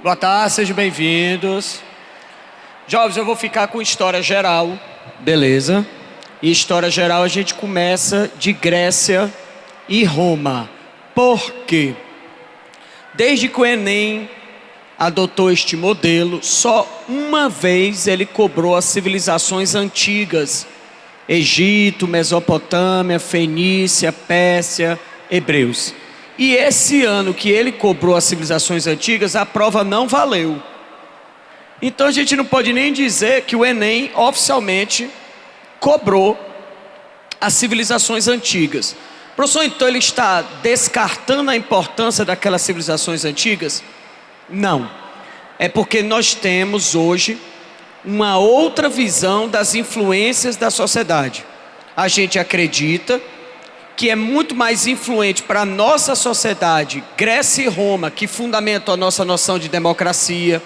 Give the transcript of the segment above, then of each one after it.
Boa tarde, sejam bem-vindos. Jovens, eu vou ficar com história geral, beleza? E história geral a gente começa de Grécia e Roma. Por quê? Desde que o Enem adotou este modelo, só uma vez ele cobrou as civilizações antigas: Egito, Mesopotâmia, Fenícia, Pérsia, Hebreus. E esse ano que ele cobrou as civilizações antigas, a prova não valeu. Então a gente não pode nem dizer que o Enem oficialmente cobrou as civilizações antigas. Professor, então ele está descartando a importância daquelas civilizações antigas? Não. É porque nós temos hoje uma outra visão das influências da sociedade. A gente acredita que é muito mais influente para a nossa sociedade, Grécia e Roma, que fundamentam a nossa noção de democracia,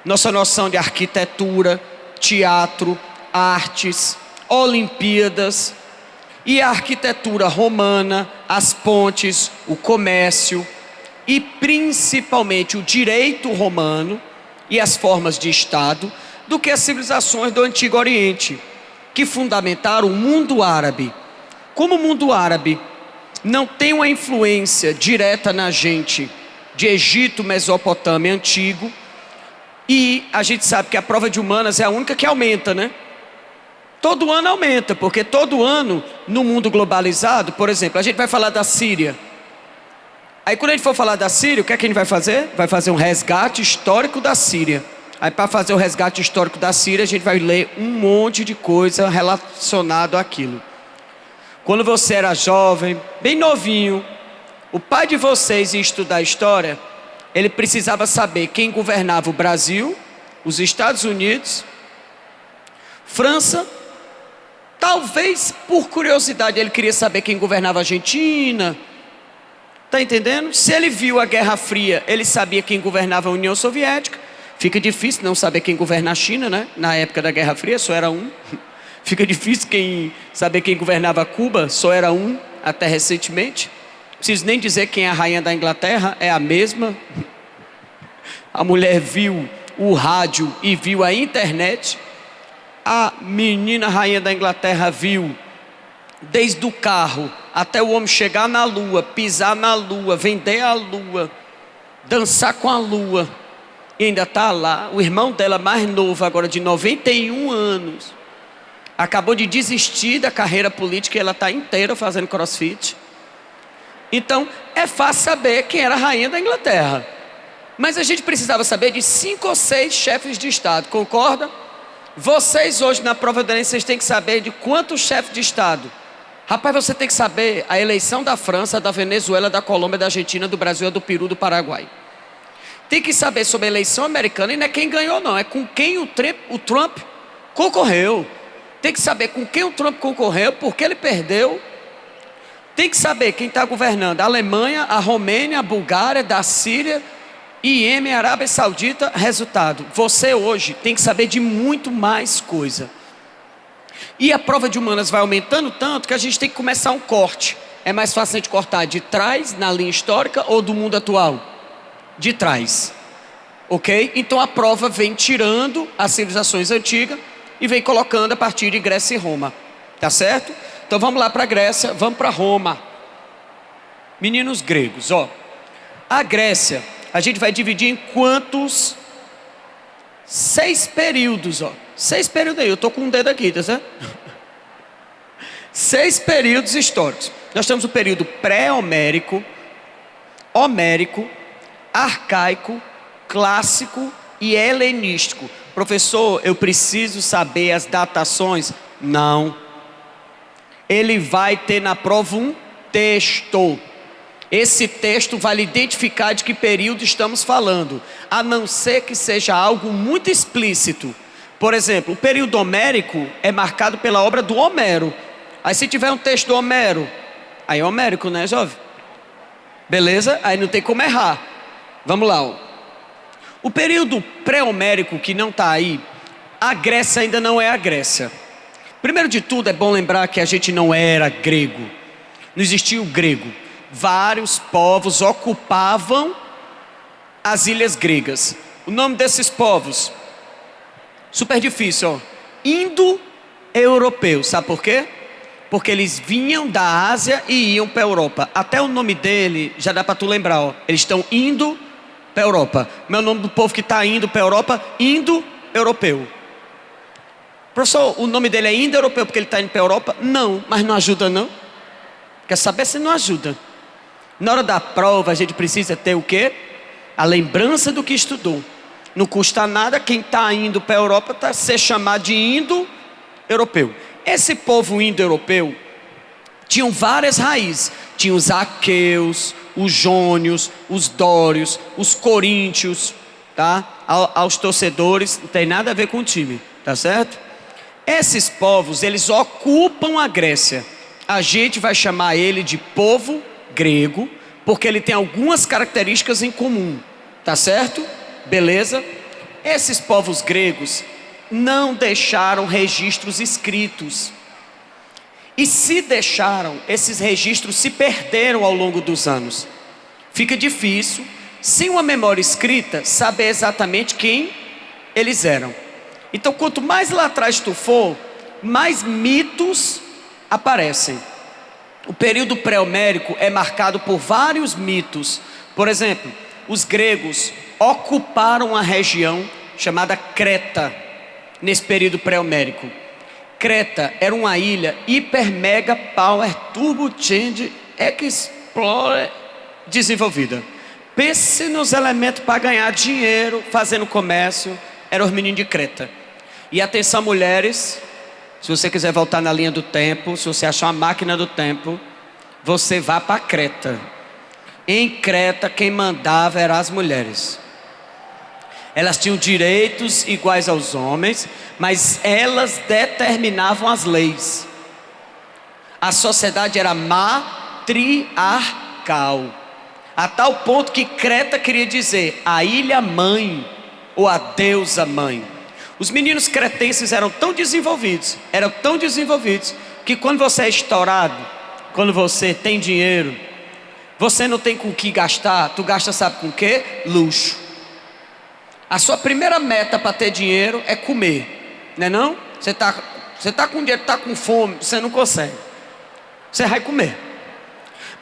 nossa noção de arquitetura, teatro, artes, Olimpíadas, e a arquitetura romana, as pontes, o comércio e principalmente o direito romano e as formas de Estado, do que as civilizações do Antigo Oriente, que fundamentaram o mundo árabe. Como o mundo árabe não tem uma influência direta na gente de Egito, Mesopotâmia, Antigo, e a gente sabe que a prova de humanas é a única que aumenta, né? Todo ano aumenta, porque todo ano no mundo globalizado, por exemplo, a gente vai falar da Síria. Aí quando a gente for falar da Síria, o que é que a gente vai fazer? Vai fazer um resgate histórico da Síria. Aí para fazer o resgate histórico da Síria, a gente vai ler um monte de coisa relacionada àquilo. Quando você era jovem, bem novinho, o pai de vocês ia estudar história, ele precisava saber quem governava o Brasil, os Estados Unidos, França. Talvez por curiosidade ele queria saber quem governava a Argentina. Tá entendendo? Se ele viu a Guerra Fria, ele sabia quem governava a União Soviética. Fica difícil não saber quem governa a China, né? Na época da Guerra Fria só era um. Fica difícil saber quem governava Cuba, só era um, até recentemente. Não preciso nem dizer quem é a rainha da Inglaterra, é a mesma. A mulher viu o rádio e viu a internet. A menina rainha da Inglaterra viu desde o carro até o homem chegar na lua, pisar na lua, vender a lua, dançar com a lua. E ainda está lá. O irmão dela mais novo, agora de 91 anos, acabou de desistir da carreira política e ela está inteira fazendo crossfit. Então é fácil saber quem era a rainha da Inglaterra. Mas a gente precisava saber de 5 ou 6 chefes de Estado, concorda? Vocês hoje na prova do Enem, vocês têm que saber de quantos chefes de Estado. Rapaz, você tem que saber a eleição da França, da Venezuela, da Colômbia, da Argentina, do Brasil, do Peru, do Paraguai. Tem que saber sobre a eleição americana e não é quem ganhou não, é com quem o Trump concorreu. Tem que saber com quem o Trump concorreu, porque ele perdeu. Tem que saber quem está governando a Alemanha, a Romênia, a Bulgária, da Síria, Iêmen, Arábia Saudita. Resultado, você hoje tem que saber de muito mais coisa. E a prova de humanas vai aumentando tanto que a gente tem que começar um corte. É mais fácil a gente cortar de trás, na linha histórica, ou do mundo atual? De trás. Ok? Então a prova vem tirando as civilizações antigas e vem colocando a partir de Grécia e Roma. Tá certo? Então vamos lá para a Grécia, vamos para Roma. Meninos gregos, ó. A Grécia, a gente vai dividir em quantos? 6 períodos, ó. 6 períodos aí, eu estou com um dedo aqui, tá certo? 6 períodos históricos. Nós temos o período pré-homérico, homérico, arcaico, clássico e helenístico. Professor, eu preciso saber as datações? Não. Ele vai ter na prova um texto. Esse texto vai lhe identificar de que período estamos falando, a não ser que seja algo muito explícito. Por exemplo, o período homérico é marcado pela obra do Homero. Aí se tiver um texto do Homero, aí é homérico, né, jovem? Beleza? Aí não tem como errar. Vamos lá, ó. O período pré-homérico que não está aí, a Grécia ainda não é a Grécia. Primeiro de tudo, é bom lembrar que a gente não era grego. Não existia o grego. Vários povos ocupavam as ilhas gregas. O nome desses povos, super difícil, ó. Indo-europeu. Sabe por quê? Porque eles vinham da Ásia e iam para a Europa. Até o nome dele já dá para tu lembrar, ó. Eles estão indo para a Europa. Meu nome do povo que está indo para a Europa, indo-europeu. Professor, o nome dele é indo-europeu porque ele está indo para a Europa? Não, mas não ajuda não. Quer saber se não ajuda? Na hora da prova a gente precisa ter o quê? A lembrança do que estudou. Não custa nada quem está indo para a Europa tá ser chamado de indo-europeu. Esse povo indo-europeu tinham várias raízes. Tinha os aqueus, os jônios, os dórios, os coríntios, tá? Aos torcedores, não tem nada a ver com o time, tá certo? Esses povos, eles ocupam a Grécia. A gente vai chamar ele de povo grego, porque ele tem algumas características em comum, tá certo? Beleza? Esses povos gregos não deixaram registros escritos. E se deixaram, esses registros se perderam ao longo dos anos. Fica difícil, sem uma memória escrita, saber exatamente quem eles eram. Então, quanto mais lá atrás tu for, mais mitos aparecem. O período pré-homérico é marcado por vários mitos. Por exemplo, os gregos ocuparam a região chamada Creta, nesse período pré-homérico. Creta era uma ilha hiper mega power turbo change explorer desenvolvida. Pense nos elementos para ganhar dinheiro fazendo comércio. Eram os meninos de Creta. E atenção, mulheres, se você quiser voltar na linha do tempo, se você achar uma máquina do tempo, você vá para Creta. Em Creta quem mandava eram as mulheres. Elas tinham direitos iguais aos homens, mas elas determinavam as leis. A sociedade era matriarcal, a tal ponto que Creta queria dizer a ilha mãe ou a deusa mãe. Os meninos cretenses eram tão desenvolvidos, que quando você é estourado, quando você tem dinheiro, você não tem com o que gastar, tu gasta sabe com o quê? Luxo. A sua primeira meta para ter dinheiro é comer, não é não? Você tá com dinheiro, está com fome, você não consegue. Você vai comer.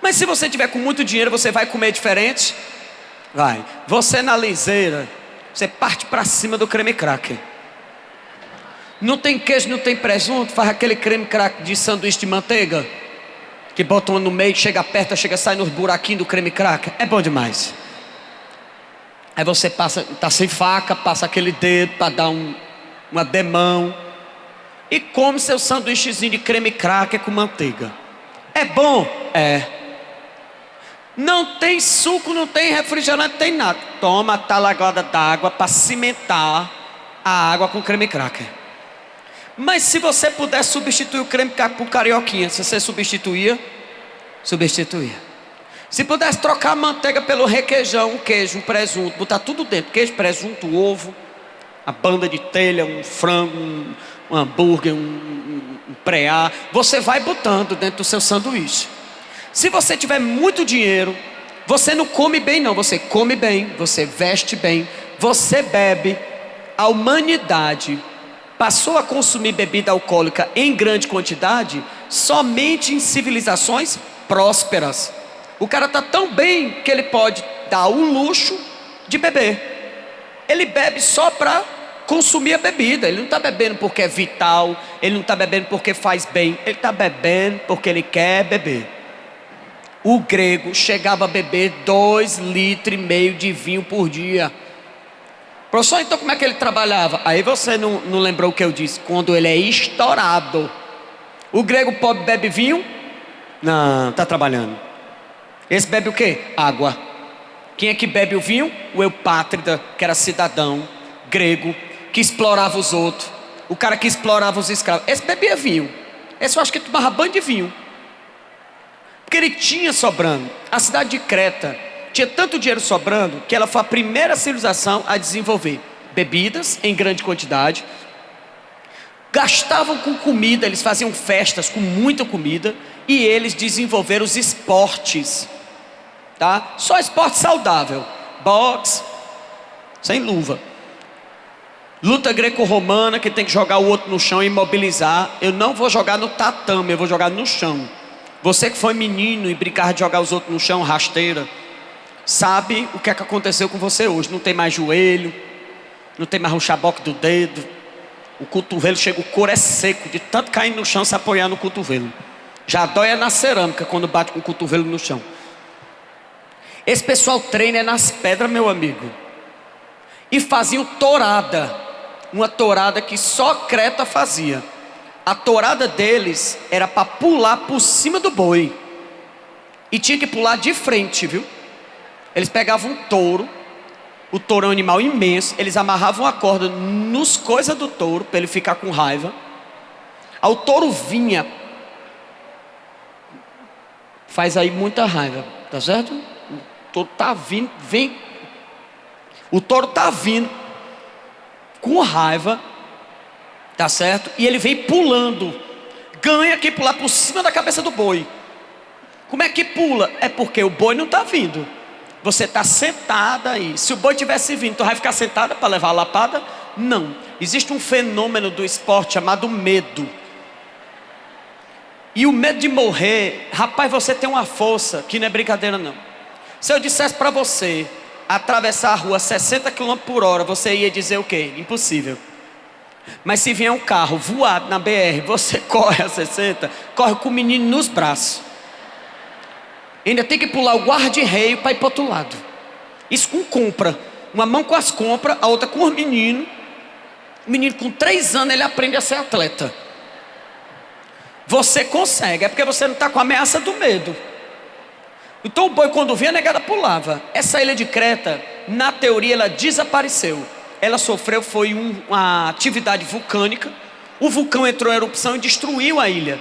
Mas se você tiver com muito dinheiro, você vai comer diferente? Vai. Você na liseira, você parte para cima do creme cracker. Não tem queijo, não tem presunto, faz aquele creme cracker de sanduíche de manteiga, que bota uma no meio, chega perto, sai nos buraquinhos do creme cracker. É bom demais. Aí você passa, tá sem faca, passa aquele dedo para dar uma demão e come seu sanduíchezinho de creme cracker com manteiga. É bom? É. Não tem suco, não tem refrigerante, não tem nada. Toma a talagada d'água para cimentar a água com creme cracker. Mas se você puder substituir o creme cracker por carioquinha, se você substituía? Substituía. Se pudesse trocar a manteiga pelo requeijão, um queijo, um presunto, botar tudo dentro, queijo, presunto, ovo, a banda de telha, um frango, um hambúrguer, um preá, você vai botando dentro do seu sanduíche. Se você tiver muito dinheiro, você não come bem não, você come bem, você veste bem, você bebe. A humanidade passou a consumir bebida alcoólica em grande quantidade somente em civilizações prósperas. O cara está tão bem que ele pode dar o luxo de beber. Ele bebe só para consumir a bebida. Ele não está bebendo porque é vital, ele não está bebendo porque faz bem, ele está bebendo porque ele quer beber. O grego chegava a beber 2,5 litros de vinho por dia. Professor, então como é que ele trabalhava? Aí você não lembrou o que eu disse? Quando ele é estourado. O grego pobre bebe vinho? Não, está trabalhando. Esse bebe o quê? Água. Quem é que bebe o vinho? O eupátrida, que era cidadão grego, que explorava os outros. O cara que explorava os escravos. Esse bebia vinho. Esse eu acho que tomava banho de vinho, porque ele tinha sobrando. A cidade de Creta tinha tanto dinheiro sobrando que ela foi a primeira civilização a desenvolver bebidas em grande quantidade. Gastavam com comida, eles faziam festas com muita comida. E eles desenvolveram os esportes, tá? Só esporte saudável: boxe, sem luva. Luta greco-romana, que tem que jogar o outro no chão e imobilizar. Eu não vou jogar no tatame, eu vou jogar no chão. Você que foi menino e brincava de jogar os outros no chão, rasteira, sabe o que é que aconteceu com você hoje. Não tem mais joelho, não tem mais o chaboque do dedo. O cotovelo chega, o couro é seco, de tanto cair no chão se apoiar no cotovelo. Já dói é na cerâmica quando bate com o cotovelo no chão. Esse pessoal treina nas pedras, meu amigo. E faziam tourada. Uma tourada que só Creta fazia. A tourada deles era para pular por cima do boi. E tinha que pular de frente, viu? Eles pegavam um touro. O touro é um animal imenso. Eles amarravam a corda nos coisas do touro para ele ficar com raiva. Aí o touro vinha. Faz aí muita raiva, tá certo? O touro tá vindo, vem. O touro tá vindo com raiva, tá certo? E ele vem pulando. Ganha que pular por cima da cabeça do boi. Como é que pula? É porque o boi não tá vindo. Você está sentada aí. Se o boi tivesse vindo, tu vai ficar sentada para levar a lapada? Não. Existe um fenômeno do esporte chamado medo. E o medo de morrer, rapaz, você tem uma força que não é brincadeira não. Se eu dissesse para você atravessar a rua 60 km por hora, você ia dizer o quê? Impossível. Mas se vier um carro voado na BR, você corre a 60, corre com o menino nos braços. Ainda tem que pular o guarda-reio para ir para o outro lado. Isso com compra. Uma mão com as compras, a outra com os meninos. O menino com 3 anos, ele aprende a ser atleta. Você consegue, é porque você não está com a ameaça do medo. Então o boi quando vinha, a negada pulava. Essa ilha de Creta, na teoria, ela desapareceu. Ela sofreu, foi uma atividade vulcânica. O vulcão entrou em erupção e destruiu a ilha.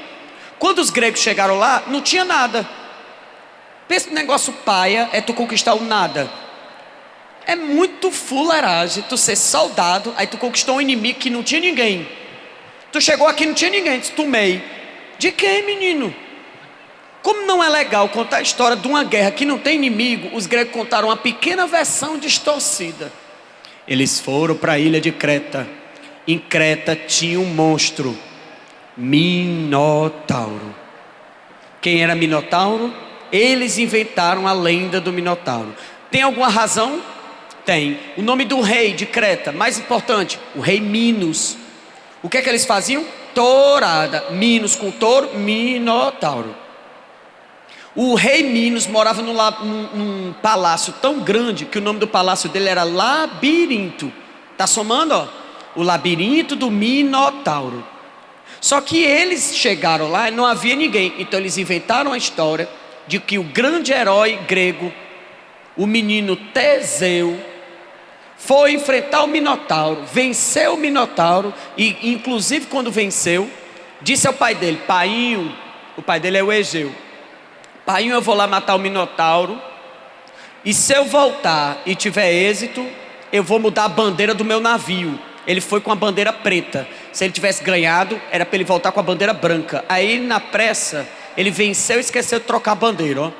Quando os gregos chegaram lá, não tinha nada. Pensa no negócio paia, é tu conquistar o nada. É muito fuleiragem tu ser soldado, aí tu conquistou um inimigo que não tinha ninguém. Tu chegou aqui e não tinha ninguém, disse, tomei. De quem, menino? Como não é legal contar a história de uma guerra que não tem inimigo, os gregos contaram uma pequena versão distorcida. Eles foram para a ilha de Creta. Em Creta tinha um monstro, Minotauro. Quem era Minotauro? Eles inventaram a lenda do Minotauro. Tem alguma razão? Tem. O nome do rei de Creta, mais importante, o rei Minos. O que é que eles faziam? Tourada. Minos com touro, Minotauro. O rei Minos morava num palácio tão grande que o nome do palácio dele era Labirinto. Tá somando, ó? O labirinto do Minotauro. Só que eles chegaram lá e não havia ninguém. Então eles inventaram a história de que o grande herói grego, o menino Teseu, foi enfrentar o Minotauro, venceu o Minotauro e inclusive quando venceu, disse ao pai dele, painho, o pai dele é o Egeu, painho, eu vou lá matar o Minotauro e se eu voltar e tiver êxito, eu vou mudar a bandeira do meu navio. Ele foi com a bandeira preta. Se ele tivesse ganhado, era para ele voltar com a bandeira branca. Aí na pressa, ele venceu e esqueceu de trocar a bandeira, ó.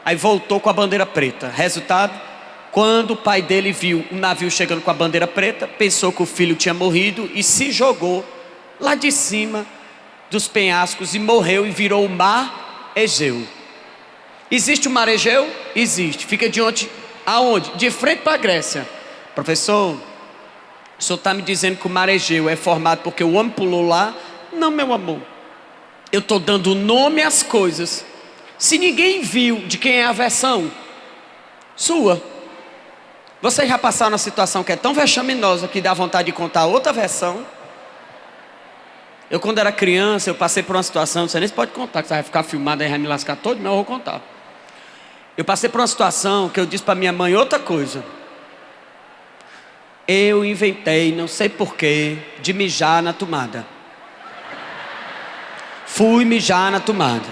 Aí voltou com a bandeira preta. Resultado, quando o pai dele viu um navio chegando com a bandeira preta, pensou que o filho tinha morrido e se jogou lá de cima dos penhascos e morreu e virou o mar Egeu. Existe o mar Egeu? Existe. Fica de onde? Aonde? De frente para a Grécia. Professor, o senhor está me dizendo que o mar Egeu é formado porque o homem pulou lá? Não, meu amor. Eu estou dando nome às coisas. Se ninguém viu, de quem é a versão? Sua. Vocês já passaram uma situação que é tão vexaminosa que dá vontade de contar outra versão? Eu quando era criança, eu passei por uma situação, você nem pode contar, que você vai ficar filmado aí, vai me lascar todo, mas eu vou contar. Eu passei por uma situação que eu disse para minha mãe outra coisa. Eu inventei, não sei porquê, de mijar na tomada. Fui mijar na tomada.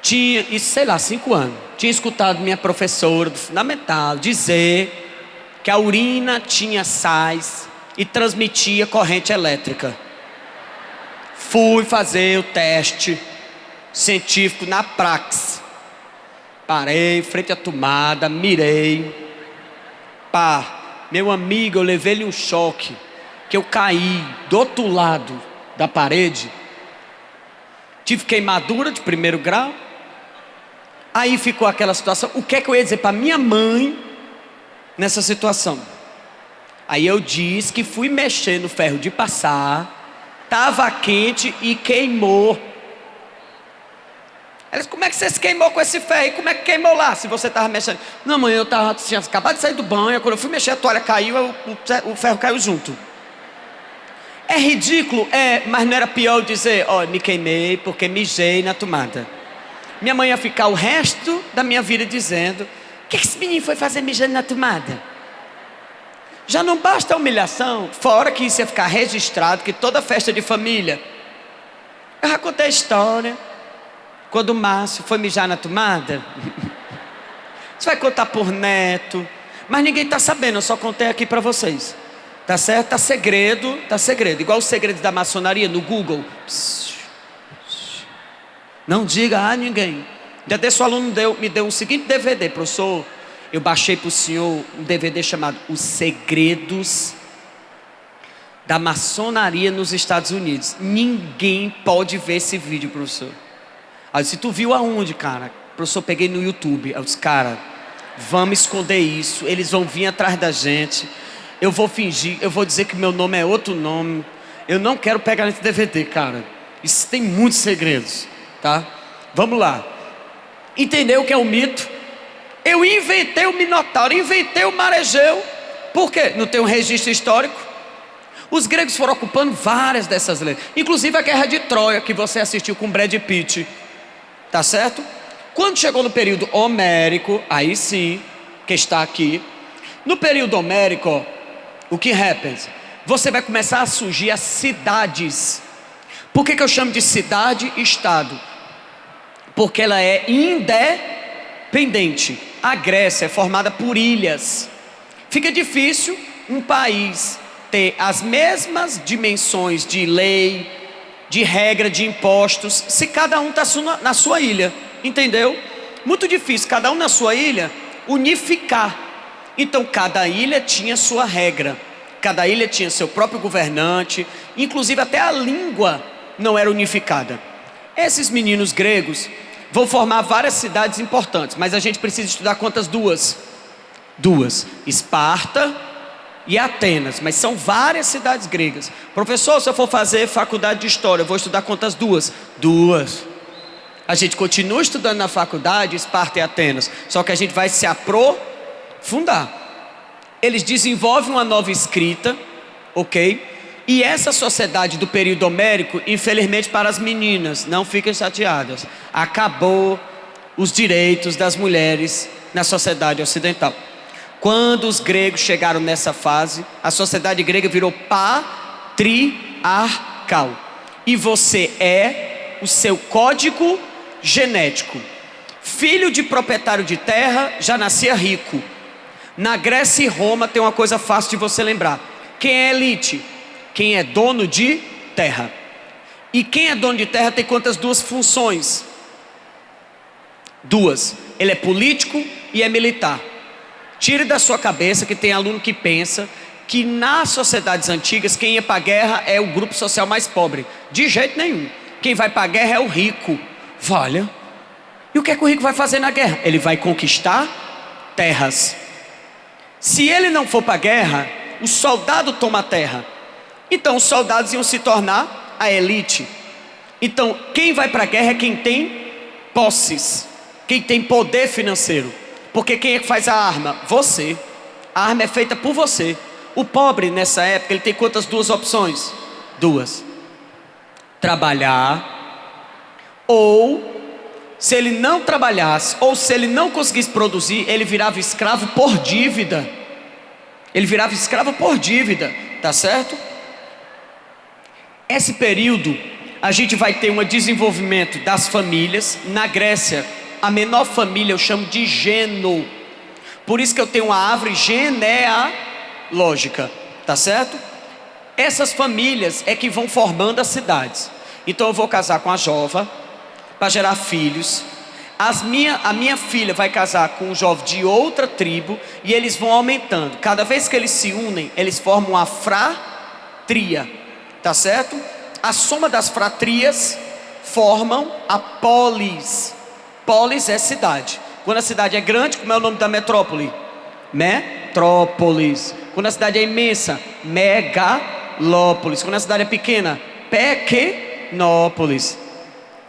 Tinha, isso sei lá, 5 anos. Tinha escutado minha professora do fundamental dizer que a urina tinha sais e transmitia corrente elétrica. Fui fazer o teste científico na praxe. Parei frente à tomada, mirei. Pá, meu amigo, eu levei-lhe um choque, que eu caí do outro lado da parede, tive queimadura de 1º grau. Aí ficou aquela situação, o que é que eu ia dizer para minha mãe nessa situação? Aí eu disse que fui mexer no ferro de passar, estava quente e queimou. Ela disse, como é que você se queimou com esse ferro? E como é que queimou lá, se você estava mexendo? Não, mãe, tinha acabado de sair do banho, quando eu fui mexer a toalha caiu, o ferro caiu junto. É ridículo, mas não era pior eu dizer, me queimei porque mijei na tomada. Minha mãe ia ficar o resto da minha vida dizendo, o que esse menino foi fazer mijando na tomada? Já não basta a humilhação, fora que isso ia ficar registrado, que toda festa de família. Eu já contei a história, quando o Márcio foi mijar na tomada. Você vai contar por neto, mas ninguém está sabendo, eu só contei aqui para vocês. Tá certo? Tá segredo, igual os segredos da maçonaria no Google. Não diga a ninguém. Já desse aluno me deu um seguinte DVD, professor. Eu baixei para o senhor um DVD chamado Os Segredos da Maçonaria nos Estados Unidos. Ninguém pode ver esse vídeo, professor. Aí se tu viu aonde, cara? Professor, peguei no YouTube. Eu disse, cara, vamos esconder isso. Eles vão vir atrás da gente. Eu vou fingir, eu vou dizer que meu nome é outro nome. Eu não quero pegar nesse DVD, cara. Isso tem muitos segredos, tá? Vamos lá. Entendeu o que é um mito? Eu inventei o Minotauro, inventei o Maregeu. Por quê? Não tem um registro histórico? Os gregos foram ocupando várias dessas leis. Inclusive a Guerra de Troia, que você assistiu com Brad Pitt. Tá certo? Quando chegou no período homérico, aí sim, que está aqui. No período homérico, o que happens? Você vai começar a surgir as cidades. Por que eu chamo de cidade-estado? Porque ela é independente. A Grécia é formada por ilhas. Fica difícil um país ter as mesmas dimensões de lei, de regra, de impostos, se cada um está na sua ilha. Entendeu? Muito difícil, cada um na sua ilha, unificar. Então cada ilha tinha sua regra, cada ilha tinha seu próprio governante, inclusive até a língua não era unificada. Esses meninos gregos vão formar várias cidades importantes, mas a gente precisa estudar quantas? Duas, Esparta e Atenas, mas são várias cidades gregas. Professor, se eu for fazer faculdade de história, eu vou estudar quantas? Duas. A gente continua estudando na faculdade Esparta e Atenas, só que a gente vai se aprofundar. Eles desenvolvem uma nova escrita, ok? E essa sociedade do período homérico, infelizmente para as meninas, não fiquem chateadas, acabou os direitos das mulheres na sociedade ocidental. Quando os gregos chegaram nessa fase, a sociedade grega virou patriarcal. E você é o seu código genético. Filho de proprietário de terra já nascia rico. Na Grécia e Roma tem uma coisa fácil de você lembrar. Quem é elite? Quem é dono de terra. E quem é dono de terra tem quantas? Duas funções. Ele é político e é militar. Tire da sua cabeça que tem aluno que pensa que nas sociedades antigas quem ia para a guerra é o grupo social mais pobre. De jeito nenhum. Quem vai para a guerra é o rico. Olha, e o que é que o rico vai fazer na guerra? Ele vai conquistar terras. Se ele não for para a guerra, o soldado toma a terra. Então os soldados iam se tornar a elite. Então quem vai para a guerra é quem tem posses, quem tem poder financeiro. Porque quem é que faz a arma? Você. A arma é feita por você. O pobre nessa época, ele tem quantas? Duas opções? Trabalhar, ou se ele não trabalhasse, ou se ele não conseguisse produzir, ele virava escravo por dívida. Tá certo? Esse período a gente vai ter um desenvolvimento das famílias. Na Grécia, a menor família eu chamo de geno. Por isso que eu tenho uma árvore genealógica, tá certo? Essas famílias é que vão formando as cidades. Então eu vou casar com a Jova para gerar filhos. A minha filha vai casar com um jovem de outra tribo e eles vão aumentando. Cada vez que eles se unem, eles formam uma fratria, tá certo? A soma das fratrias formam a polis. Polis é cidade. Quando a cidade é grande, como é o nome da metrópole? Metrópolis. Quando a cidade é imensa, megalópolis. Quando a cidade é pequena, pequenópolis.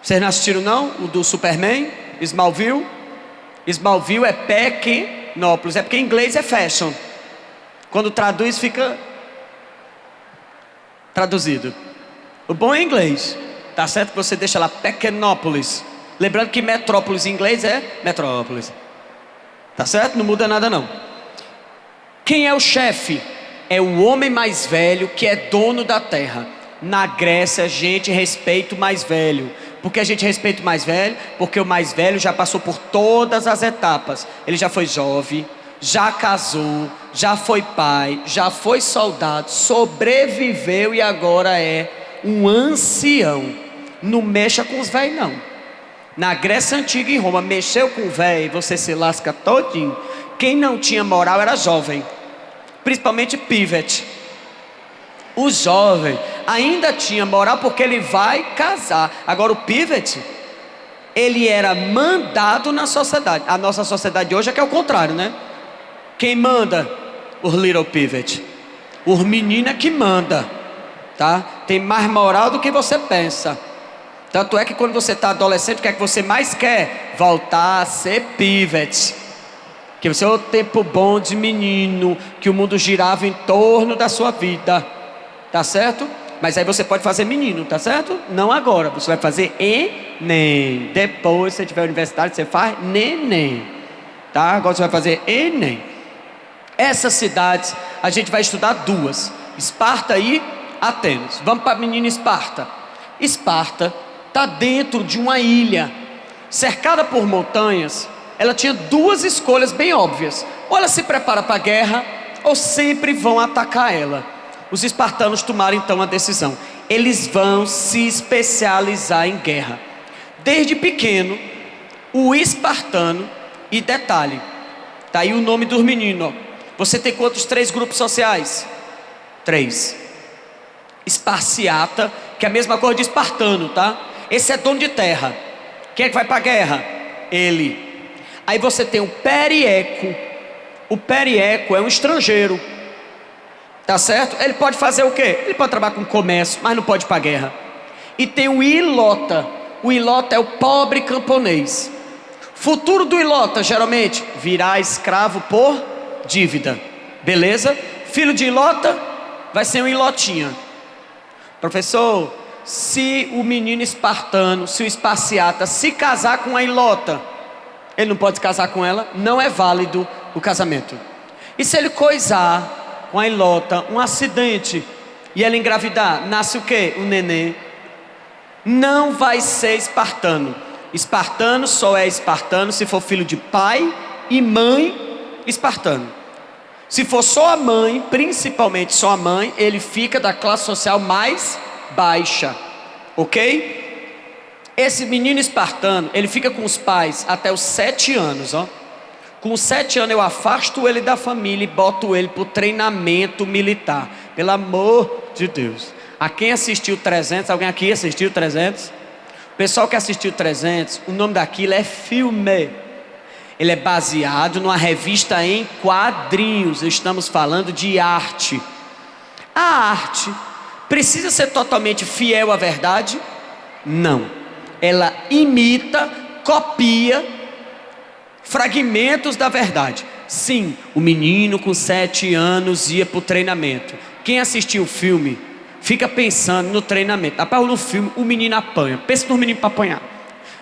Vocês não assistiram não? O do Superman? Smallville? Smallville é pequenópolis. É porque em inglês é fashion. Quando traduz fica traduzido. O bom é inglês. Tá certo que você deixa lá pequenópolis. Lembrando que metrópolis em inglês é metrópolis. Tá certo? Não muda nada não. Quem é o chefe? É o homem mais velho que é dono da terra. Na Grécia a gente respeita o mais velho. Por que a gente respeita o mais velho? Porque o mais velho já passou por todas as etapas. Ele já foi jovem, já casou, já foi pai, já foi soldado, sobreviveu e agora é um ancião. Não mexa com os velhos não. Na Grécia Antiga e Roma, mexeu com o velho, você se lasca todinho. Quem não tinha moral era jovem, principalmente pivete. O jovem ainda tinha moral porque ele vai casar. Agora o pivete, ele era mandado na sociedade. A nossa sociedade hoje é que é o contrário, né? Quem manda? Os little pivete. Os meninos é que manda, tá? Tem mais moral do que você pensa. Tanto é que quando você está adolescente, o que é que você mais quer? Voltar a ser pivete. Que você é o tempo bom de menino, que o mundo girava em torno da sua vida. Tá certo? Mas aí você pode fazer menino, tá certo? Não agora, você vai fazer Enem. Depois, se você tiver universidade, você faz neném. Tá? Agora você vai fazer Enem. Essas cidades, a gente vai estudar duas: Esparta e Atenas. Vamos para a menina Esparta. Esparta está dentro de uma ilha, cercada por montanhas. Ela tinha duas escolhas bem óbvias: ou ela se prepara para a guerra, ou sempre vão atacar ela. Os espartanos tomaram então a decisão: eles vão se especializar em guerra. Desde pequeno, o espartano, e detalhe, tá aí o nome dos meninos, ó. Você tem quantos? 3 grupos sociais? 3. Esparciata, que é a mesma coisa de espartano, tá? Esse é dono de terra. Quem é que vai para a guerra? Ele. Aí você tem o perieco. O perieco é um estrangeiro, tá certo? Ele pode fazer o quê? Ele pode trabalhar com comércio, mas não pode ir para a guerra. E tem o ilota. O ilota é o pobre camponês. Futuro do ilota, geralmente, virá escravo por dívida. Beleza? Filho de ilota vai ser um ilotinha. Professor, se o menino espartano, se o esparciata se casar com a ilota, ele não pode se casar com ela? Não é válido o casamento. E se ele coisar com a ilota, um acidente, e ela engravidar, nasce o quê? Um neném. Não vai ser espartano. Espartano só é espartano se for filho de pai e mãe espartano. Se for só a mãe, principalmente só a mãe, ele fica da classe social mais baixa, ok? Esse menino espartano, ele fica com os pais até os 7 anos, ó. Com os 7 anos eu afasto ele da família e boto ele para o treinamento militar. Pelo amor de Deus. A quem assistiu 300, alguém aqui assistiu 300? O pessoal que assistiu 300, o nome daquilo é filme. Ele é baseado numa revista em quadrinhos. Estamos falando de arte. A arte precisa ser totalmente fiel à verdade? Não. Ela imita, copia fragmentos da verdade. Sim, o menino com 7 anos ia para o treinamento. Quem assistiu o filme fica pensando no treinamento. Rapaz, no filme o menino apanha. Pensa no menino para apanhar.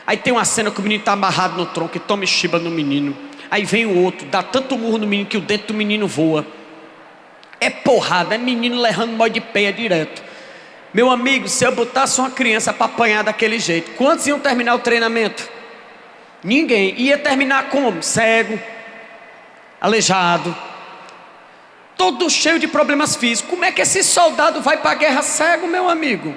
Aí tem uma cena que o menino está amarrado no tronco e toma chiba no menino. Aí vem o outro, dá tanto murro no menino que o dente do menino voa. É porrada, é menino levando mó de peia direto. Meu amigo, se eu botasse uma criança para apanhar daquele jeito, quantos iam terminar o treinamento? Ninguém. Ia terminar como? Cego, aleijado, todo cheio de problemas físicos. Como é que esse soldado vai para a guerra cego, meu amigo?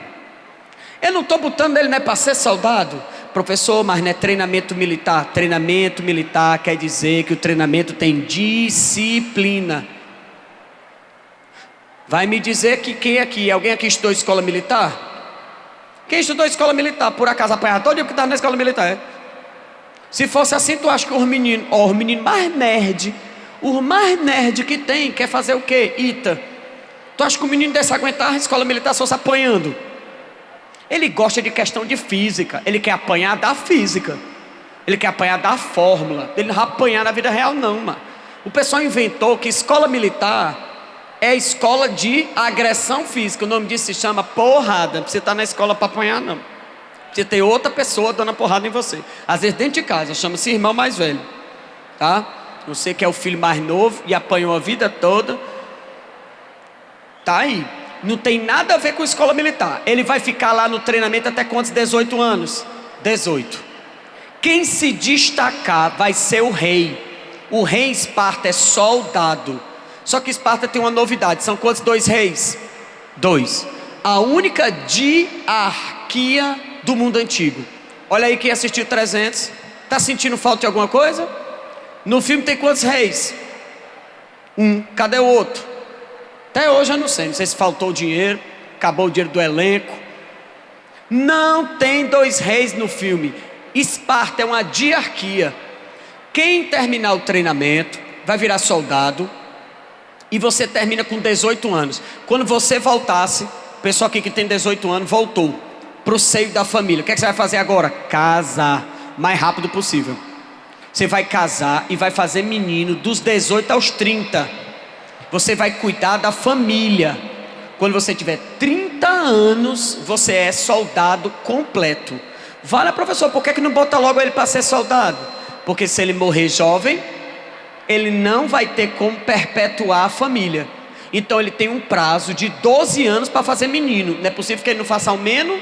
Eu não estou botando ele, não é para ser soldado, Professor, mas não é treinamento militar. Treinamento militar quer dizer que o treinamento tem disciplina. Vai me dizer que quem aqui, alguém aqui estudou escola militar? Quem estudou escola militar, por acaso apanhava todo dia que estava na escola militar, é? Se fosse assim, tu acha que os meninos mais nerd que tem, quer fazer o quê? Ita. Tu acha que o menino desse aguentar a escola militar só se apanhando? Ele gosta de questão de física, ele quer apanhar da física, ele quer apanhar da fórmula, ele não vai apanhar na vida real não, mano. O pessoal inventou que escola militar é escola de agressão física, o nome disso se chama porrada, não precisa estar na escola para apanhar não, precisa ter outra pessoa dando a porrada em você, às vezes dentro de casa, chama-se irmão mais velho, tá? Você que é o filho mais novo e apanhou a vida toda, tá aí. Não tem nada a ver com escola militar. Ele vai ficar lá no treinamento até quantos? 18 anos? 18. Quem se destacar vai ser o rei. O rei Esparta é soldado. Só que Esparta tem uma novidade. São quantos? 2 reis? 2. A única diarquia do mundo antigo. Olha aí quem assistiu 300. Tá sentindo falta de alguma coisa? No filme tem quantos reis? 1. Cadê o outro? Até hoje eu não sei se faltou dinheiro, acabou o dinheiro do elenco. Não tem 2 reis no filme. Esparta é uma diarquia. Quem terminar o treinamento vai virar soldado. E você termina com 18 anos. Quando você voltasse, o pessoal aqui que tem 18 anos voltou para o seio da família. O que é que você vai fazer agora? Casar, mais rápido possível. Você vai casar e vai fazer menino dos 18 aos 30. Você vai cuidar da família. Quando você tiver 30 anos, você é soldado completo. Vale, professor, por que não bota logo ele para ser soldado? Porque se ele morrer jovem, ele não vai ter como perpetuar a família. Então ele tem um prazo de 12 anos para fazer menino. Não é possível que ele não faça ao menos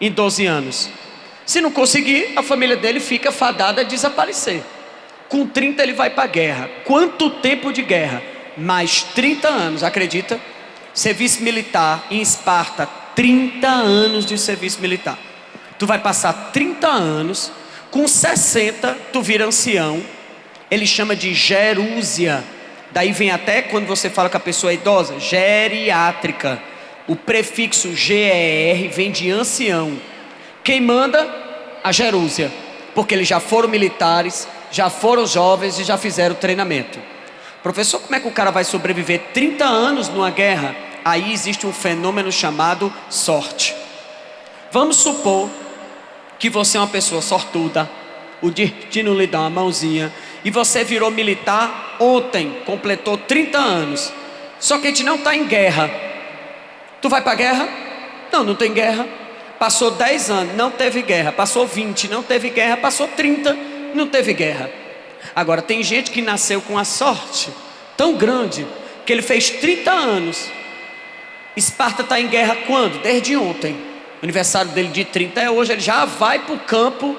em 12 anos. Se não conseguir, a família dele fica fadada a desaparecer. Com 30 ele vai para a guerra. Quanto tempo de guerra? Mais 30 anos, acredita? Serviço militar em Esparta, 30 anos de serviço militar. Tu vai passar 30 anos, com 60 tu vira ancião. Ele chama de gerúsia. Daí vem até quando você fala que a pessoa é idosa, geriátrica. O prefixo GER vem de ancião. Quem manda? A gerúsia. Porque eles já foram militares, já foram jovens e já fizeram treinamento. Professor, como é que o cara vai sobreviver 30 anos numa guerra? Aí existe um fenômeno chamado sorte. Vamos supor que você é uma pessoa sortuda, o destino lhe dá uma mãozinha, e você virou militar ontem, completou 30 anos. Só que a gente não está em guerra. Tu vai para a guerra? Não, não tem guerra. Passou 10 anos, não teve guerra. Passou 20, não teve guerra. Passou 30, não teve guerra. Agora tem gente que nasceu com a sorte tão grande que ele fez 30 anos. Esparta está em guerra quando? Desde ontem. O aniversário dele de 30 é hoje. Ele já vai para o campo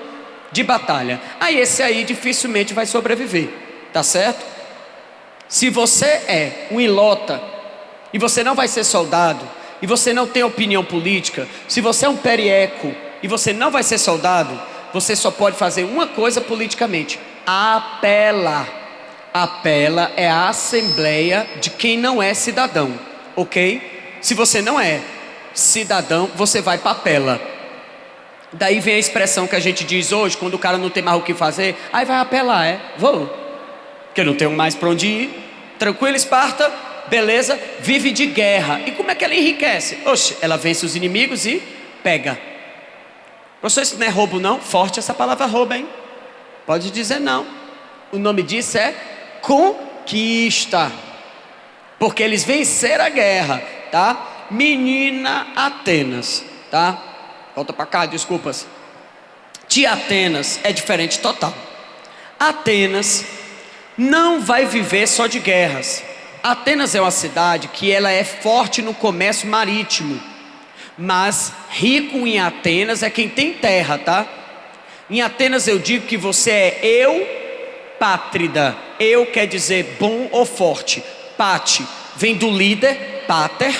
de batalha. Aí esse aí dificilmente vai sobreviver. Tá certo? Se você é um ilota e você não vai ser soldado, e você não tem opinião política, se você é um perieco e você não vai ser soldado, você só pode fazer uma coisa politicamente: apelar. Apela é a assembleia de quem não é cidadão, ok? Se você não é cidadão, você vai para a apela. Daí vem a expressão que a gente diz hoje, quando o cara não tem mais o que fazer: aí vai apelar, vou, porque eu não tenho mais para onde ir. Tranquilo, Esparta? Beleza, vive de guerra. E como é que ela enriquece? Oxe, ela vence os inimigos e pega. Professor, isso não é roubo não? Forte essa palavra roubo, hein? Pode dizer não. O nome disso é conquista. Porque eles venceram a guerra, tá? Menina Atenas, tá? Volta pra cá, desculpas. De Atenas é diferente total. Atenas não vai viver só de guerras. Atenas é uma cidade que ela é forte no comércio marítimo, mas rico em Atenas é quem tem terra, tá? Em Atenas eu digo que você é eupátrida. Eu quer dizer bom ou forte. Pati vem do líder, pater.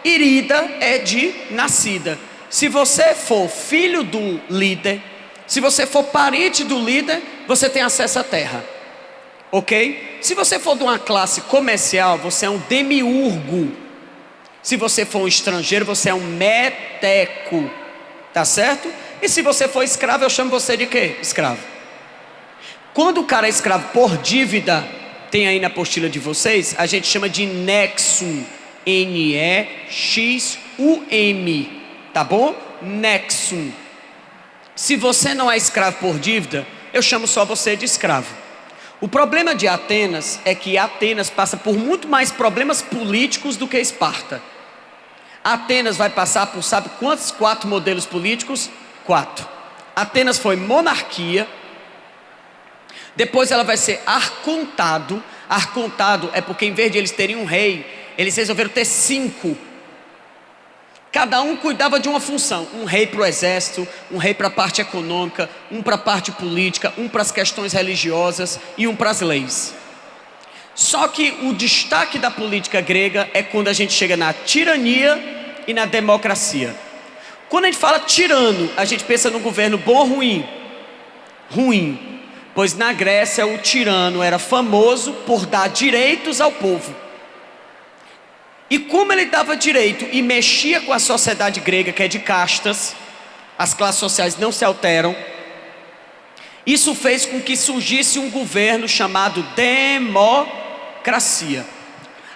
Irida é de nascida. Se você for filho do líder, se você for parente do líder, você tem acesso à terra. Ok? Se você for de uma classe comercial, você é um demiurgo. Se você for um estrangeiro, você é um meteco. Tá certo? E se você for escravo, eu chamo você de quê? Escravo. Quando o cara é escravo por dívida, tem aí na apostila de vocês, a gente chama de nexum. N-E-X-U-M. Tá bom? Nexum. Se você não é escravo por dívida, eu chamo só você de escravo. O problema de Atenas é que Atenas passa por muito mais problemas políticos do que Esparta. Atenas vai passar por, sabe quantos 4 modelos políticos? 4. Atenas foi monarquia, depois ela vai ser arcontado. Arcontado é porque em vez de eles terem um rei, eles resolveram ter 5. Cada um cuidava de uma função. Um rei para o exército, um rei para a parte econômica, um para a parte política, um para as questões religiosas e um para as leis. Só que o destaque da política grega é quando a gente chega na tirania e na democracia. Quando a gente fala tirano, a gente pensa no governo bom ou ruim? Ruim. Pois na Grécia o tirano era famoso por dar direitos ao povo. E como ele dava direito e mexia com a sociedade grega, que é de castas, as classes sociais não se alteram, isso fez com que surgisse um governo chamado democracia.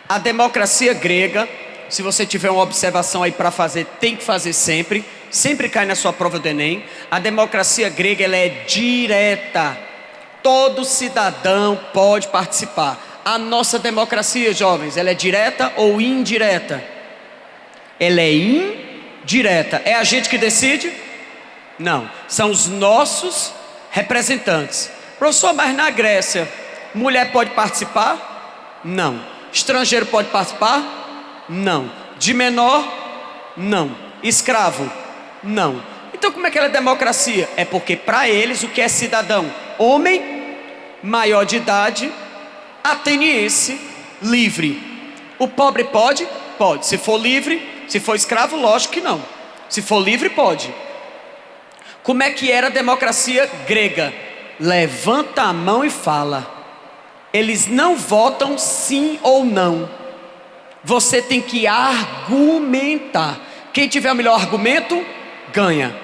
A democracia grega, se você tiver uma observação aí para fazer, tem que fazer sempre cai na sua prova do Enem. A democracia grega, ela é direta, todo cidadão pode participar. A nossa democracia, jovens, ela é direta ou indireta? Ela é indireta. É a gente que decide? Não, são os nossos representantes. Professor, mas na Grécia, mulher pode participar? Não. Estrangeiro pode participar? Não. De menor? Não. Escravo? Não. Então como é que ela é democracia? É porque para eles o que é cidadão? Homem, maior de idade, ateniense, livre. O pobre pode? Pode. Se for livre, se for escravo, lógico que não. Se for livre, pode. Como é que era a democracia grega? Levanta a mão e fala. Eles não votam sim ou não. Você tem que argumentar. Quem tiver o melhor argumento, ganha.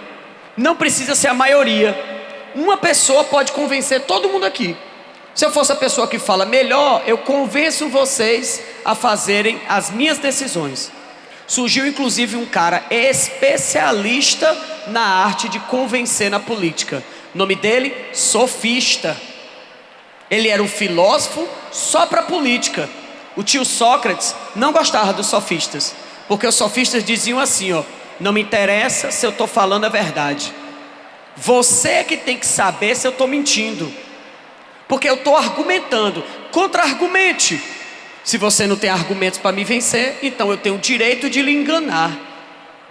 Não precisa ser a maioria. Uma pessoa pode convencer todo mundo aqui. Se eu fosse a pessoa que fala melhor, eu convenço vocês a fazerem as minhas decisões. Surgiu inclusive um cara especialista na arte de convencer na política. O nome dele, sofista. Ele era um filósofo só para política. O tio Sócrates não gostava dos sofistas, porque os sofistas diziam assim, ó: não me interessa se eu estou falando a verdade. Você é que tem que saber se eu estou mentindo, porque eu estou argumentando. Contra-argumente. Se você não tem argumentos para me vencer, então eu tenho o direito de lhe enganar.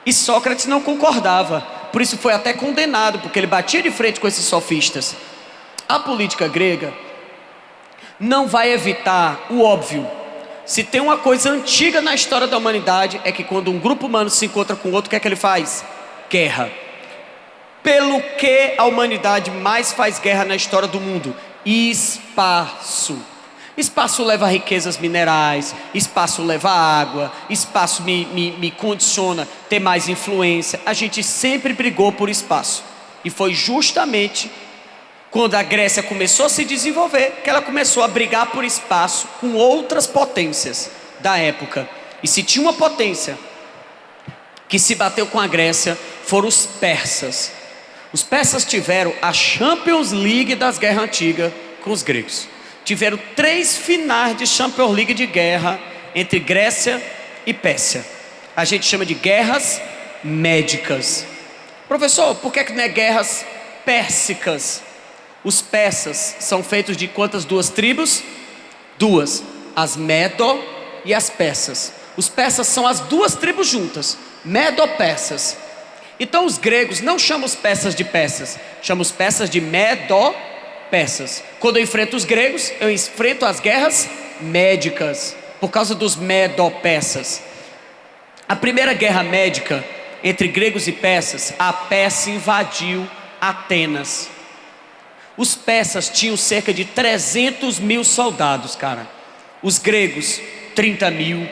E Sócrates não concordava. Por isso foi até condenado, porque ele batia de frente com esses sofistas. A política grega não vai evitar o óbvio. Se tem uma coisa antiga na história da humanidade, é que quando um grupo humano se encontra com outro, o que é que ele faz? Guerra. Pelo que a humanidade mais faz guerra na história do mundo? Espaço. Espaço leva riquezas minerais, espaço leva água, espaço me condiciona ter mais influência. A gente sempre brigou por espaço. E foi justamente quando a Grécia começou a se desenvolver que ela começou a brigar por espaço com outras potências da época. E se tinha uma potência que se bateu com a Grécia, foram os persas. Os persas tiveram a Champions League das guerras antigas com os gregos. Tiveram 3 finais de Champions League de guerra entre Grécia e Pérsia. A gente chama de guerras médicas. Professor, por que não é guerras pérsicas? Os persas são feitos de quantas 2 tribos? 2, as Medo e as persas. Os persas são as 2 tribos juntas, Medo-persas. Então os gregos não chamam os persas de persas, chamam os persas de Medo-persas. Quando eu enfrento os gregos, eu enfrento as guerras médicas, por causa dos Medo-persas. A primeira guerra médica entre gregos e persas, a Pérsia invadiu Atenas. Os persas tinham cerca de 300 mil soldados, cara. Os gregos, 30 mil,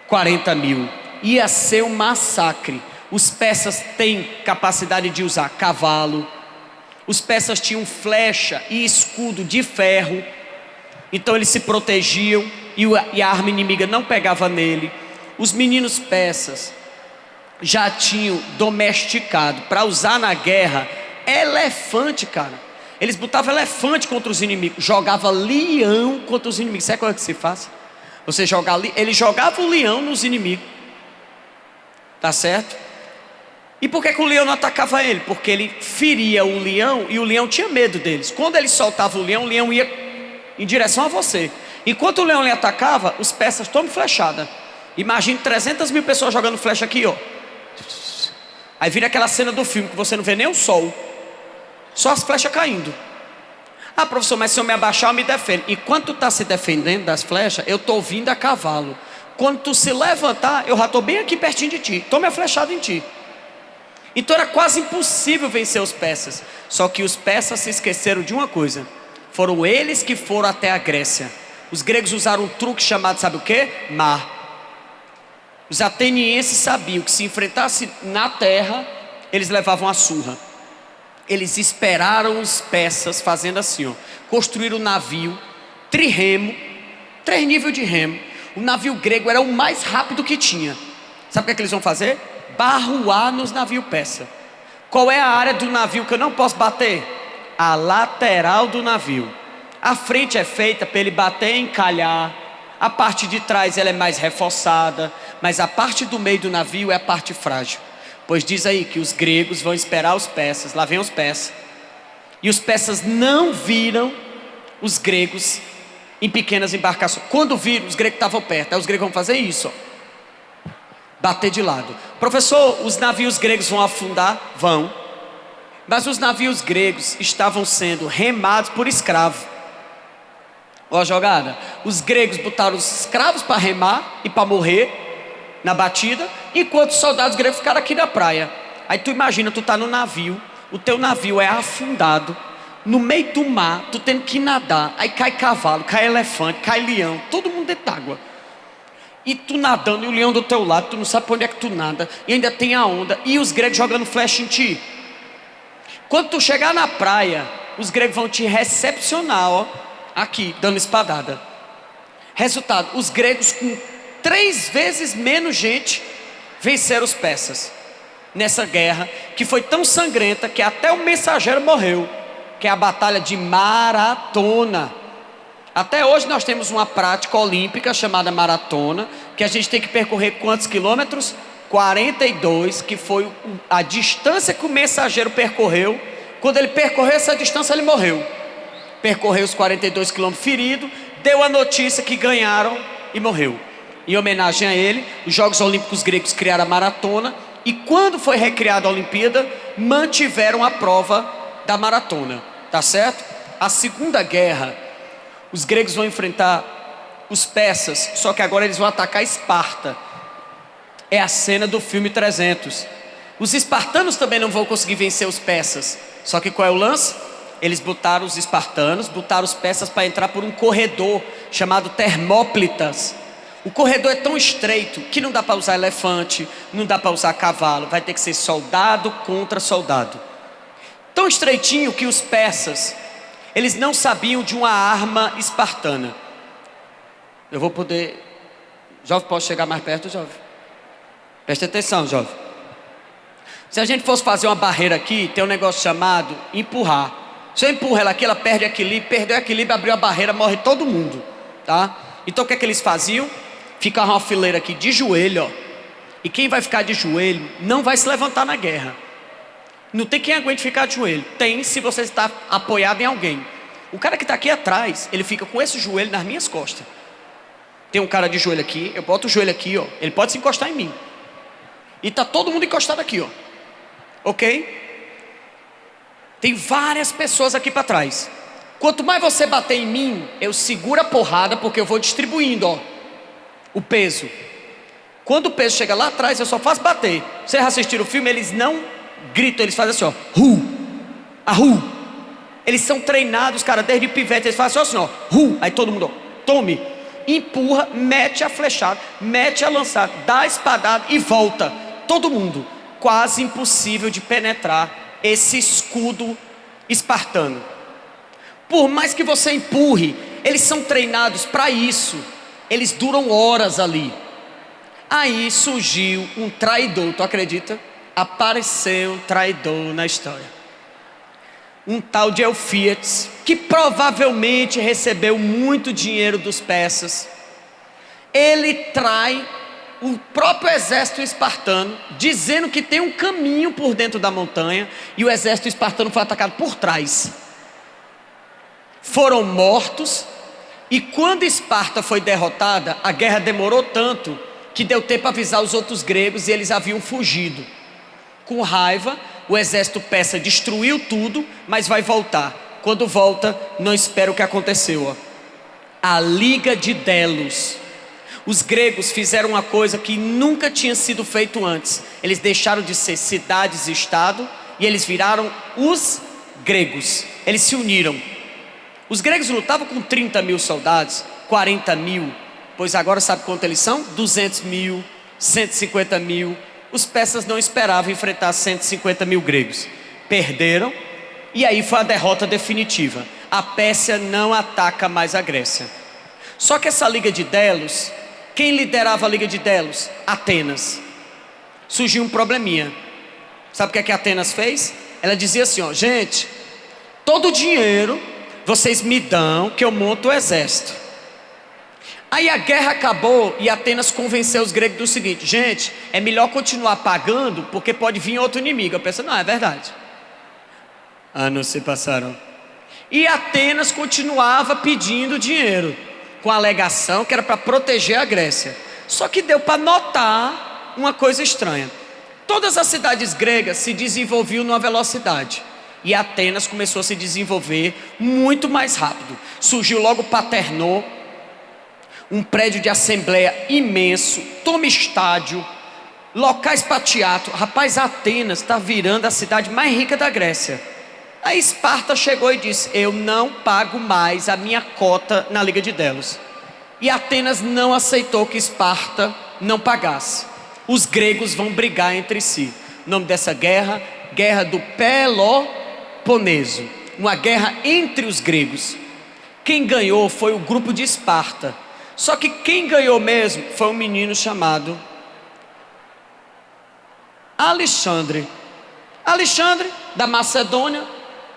40 mil. Ia ser um massacre. Os persas têm capacidade de usar cavalo. Os persas tinham flecha e escudo de ferro. Então eles se protegiam e a arma inimiga não pegava nele. Os meninos persas já tinham domesticado para usar na guerra elefante, cara. Eles botavam elefante contra os inimigos, jogava leão contra os inimigos. Sabe qual é que se faz? Você jogar ali, ele jogava o leão nos inimigos. Tá certo? E por que o leão não atacava ele? Porque ele feria o leão e o leão tinha medo deles. Quando ele soltava o leão ia em direção a você. Enquanto o leão lhe atacava, os persas tomam flechada. Imagine 300 mil pessoas jogando flecha aqui, ó. Aí vira aquela cena do filme que você não vê nem o sol, só as flechas caindo. Ah, professor, mas se eu me abaixar eu me defendo. Enquanto tu está se defendendo das flechas, eu estou vindo a cavalo. Quando tu se levantar, eu já estou bem aqui pertinho de ti, estou me flechada em ti. Então era quase impossível vencer os persas. Só que os persas se esqueceram de uma coisa: foram eles que foram até a Grécia. Os gregos usaram um truque chamado, sabe o que? Mar. Os atenienses sabiam que se enfrentasse na terra, eles levavam a surra. Eles esperaram os persas fazendo assim, ó. Construíram um navio trirremo, 3 níveis de remo. O navio grego era o mais rápido que tinha. Sabe o que é que eles vão fazer? Barruar nos navios persas. Qual é a área do navio que eu não posso bater? A lateral do navio. A frente é feita para ele bater e encalhar. A parte de trás ela é mais reforçada, mas a parte do meio do navio é a parte frágil. Pois diz aí que os gregos vão esperar os persas. Lá vem os persas. E os persas não viram os gregos em pequenas embarcações. Quando viram, os gregos estavam perto. Aí os gregos vão fazer isso, ó. Bater de lado. Professor, os navios gregos vão afundar? Vão. Mas os navios gregos estavam sendo remados por escravos. Ó a jogada. Os gregos botaram os escravos para remar e para morrer na batida, enquanto os soldados gregos ficaram aqui na praia. Aí tu imagina, tu tá no navio, o teu navio é afundado no meio do mar, tu tendo que nadar. Aí cai cavalo, cai elefante, cai leão, todo mundo dentro d'água. E tu nadando, e o leão do teu lado, tu não sabe por onde é que tu nada, e ainda tem a onda, e os gregos jogando flecha em ti. Quando tu chegar na praia, os gregos vão te recepcionar, ó, aqui, dando espadada. Resultado, os gregos com 3 vezes menos gente venceram os persas nessa guerra, que foi tão sangrenta que até o mensageiro morreu, que é a batalha de Maratona. Até hoje nós temos uma prática olímpica chamada maratona, que a gente tem que percorrer quantos quilômetros? 42, que foi a distância que o mensageiro percorreu. Quando ele percorreu essa distância, ele morreu. Percorreu os 42 quilômetros ferido, deu a notícia que ganharam e morreu. Em homenagem a ele, os Jogos Olímpicos gregos criaram a maratona, e quando foi recriada a Olimpíada, mantiveram a prova da maratona, tá certo? A Segunda Guerra, os gregos vão enfrentar os persas, só que agora eles vão atacar Esparta. É a cena do filme 300. Os espartanos também não vão conseguir vencer os persas, só que qual é o lance? Eles botaram os espartanos, botaram os persas para entrar por um corredor chamado Termópilas. O corredor é tão estreito que não dá para usar elefante, não dá para usar cavalo, vai ter que ser soldado contra soldado. Tão estreitinho que os persas, eles não sabiam de uma arma espartana. Eu vou poder... Jovem, posso chegar mais perto, jovem? Preste atenção, jovem. Se a gente fosse fazer uma barreira aqui, tem um negócio chamado empurrar. Se eu empurro ela aqui, ela perde equilíbrio, perdeu o equilíbrio, abriu a barreira, morre todo mundo, tá? Então o que é que eles faziam? Ficavam uma fileira aqui de joelho, ó. E quem vai ficar de joelho não vai se levantar na guerra. Não tem quem aguente ficar de joelho. Tem se você está apoiado em alguém. O cara que está aqui atrás, ele fica com esse joelho nas minhas costas. Tem um cara de joelho aqui, eu boto o joelho aqui, ó. Ele pode se encostar em mim. E está todo mundo encostado aqui, ó. Ok? Tem várias pessoas aqui para trás. Quanto mais você bater em mim, eu seguro a porrada, porque eu vou distribuindo, ó, o peso. Quando o peso chega lá atrás, eu só faço bater. Vocês assistiram o filme, eles não gritam, eles fazem assim, ó, ahu. Eles são treinados, cara, desde pivete, eles fazem assim, ó, aí todo mundo, ó, tome, empurra, mete a flechada, mete a lançada, dá a espadada e volta. Todo mundo. Quase impossível de penetrar esse escudo espartano. Por mais que você empurre, eles são treinados para isso. Eles duram horas ali. Aí surgiu um traidor, tu acredita? Apareceu um traidor na história. Um tal de Eufíates, que provavelmente recebeu muito dinheiro dos persas. Ele trai o próprio exército espartano, dizendo que tem um caminho por dentro da montanha, e o exército espartano foi atacado por trás. Foram mortos, e quando Esparta foi derrotada, a guerra demorou tanto, que deu tempo para avisar os outros gregos, e eles haviam fugido. Com raiva, o exército persa destruiu tudo, mas vai voltar. Quando volta, não espera o que aconteceu, ó. A Liga de Delos. Os gregos fizeram uma coisa que nunca tinha sido feito antes. Eles deixaram de ser cidades e estado e eles viraram os gregos. Eles se uniram. Os gregos lutavam com 30 mil soldados, 40 mil. Pois agora sabe quanto eles são? 200 mil, 150 mil. Os persas não esperavam enfrentar 150 mil gregos. Perderam e aí foi a derrota definitiva. A Pérsia não ataca mais a Grécia. Só que essa Liga de Delos, quem liderava a Liga de Delos? Atenas. Surgiu um probleminha. Sabe o que a Atenas fez? Ela dizia assim, ó, gente, todo o dinheiro vocês me dão que eu monto o exército. Aí a guerra acabou e Atenas convenceu os gregos do seguinte, gente, é melhor continuar pagando porque pode vir outro inimigo. Eu penso, não, é verdade. Anos se passaram. E Atenas continuava pedindo dinheiro, com a alegação que era para proteger a Grécia. Só que deu para notar uma coisa estranha. Todas as cidades gregas se desenvolviam numa velocidade, e Atenas começou a se desenvolver muito mais rápido. Surgiu logo Paternô, um prédio de assembleia imenso, toma estádio, locais para teatro. Rapaz, Atenas está virando a cidade mais rica da Grécia. Aí Esparta chegou e disse, eu não pago mais a minha cota na Liga de Delos. E Atenas não aceitou que Esparta não pagasse. Os gregos vão brigar entre si. O nome dessa guerra, Guerra do Peloponeso. Uma guerra entre os gregos. Quem ganhou foi o grupo de Esparta. Só que quem ganhou mesmo foi um menino chamado Alexandre. Alexandre, da Macedônia,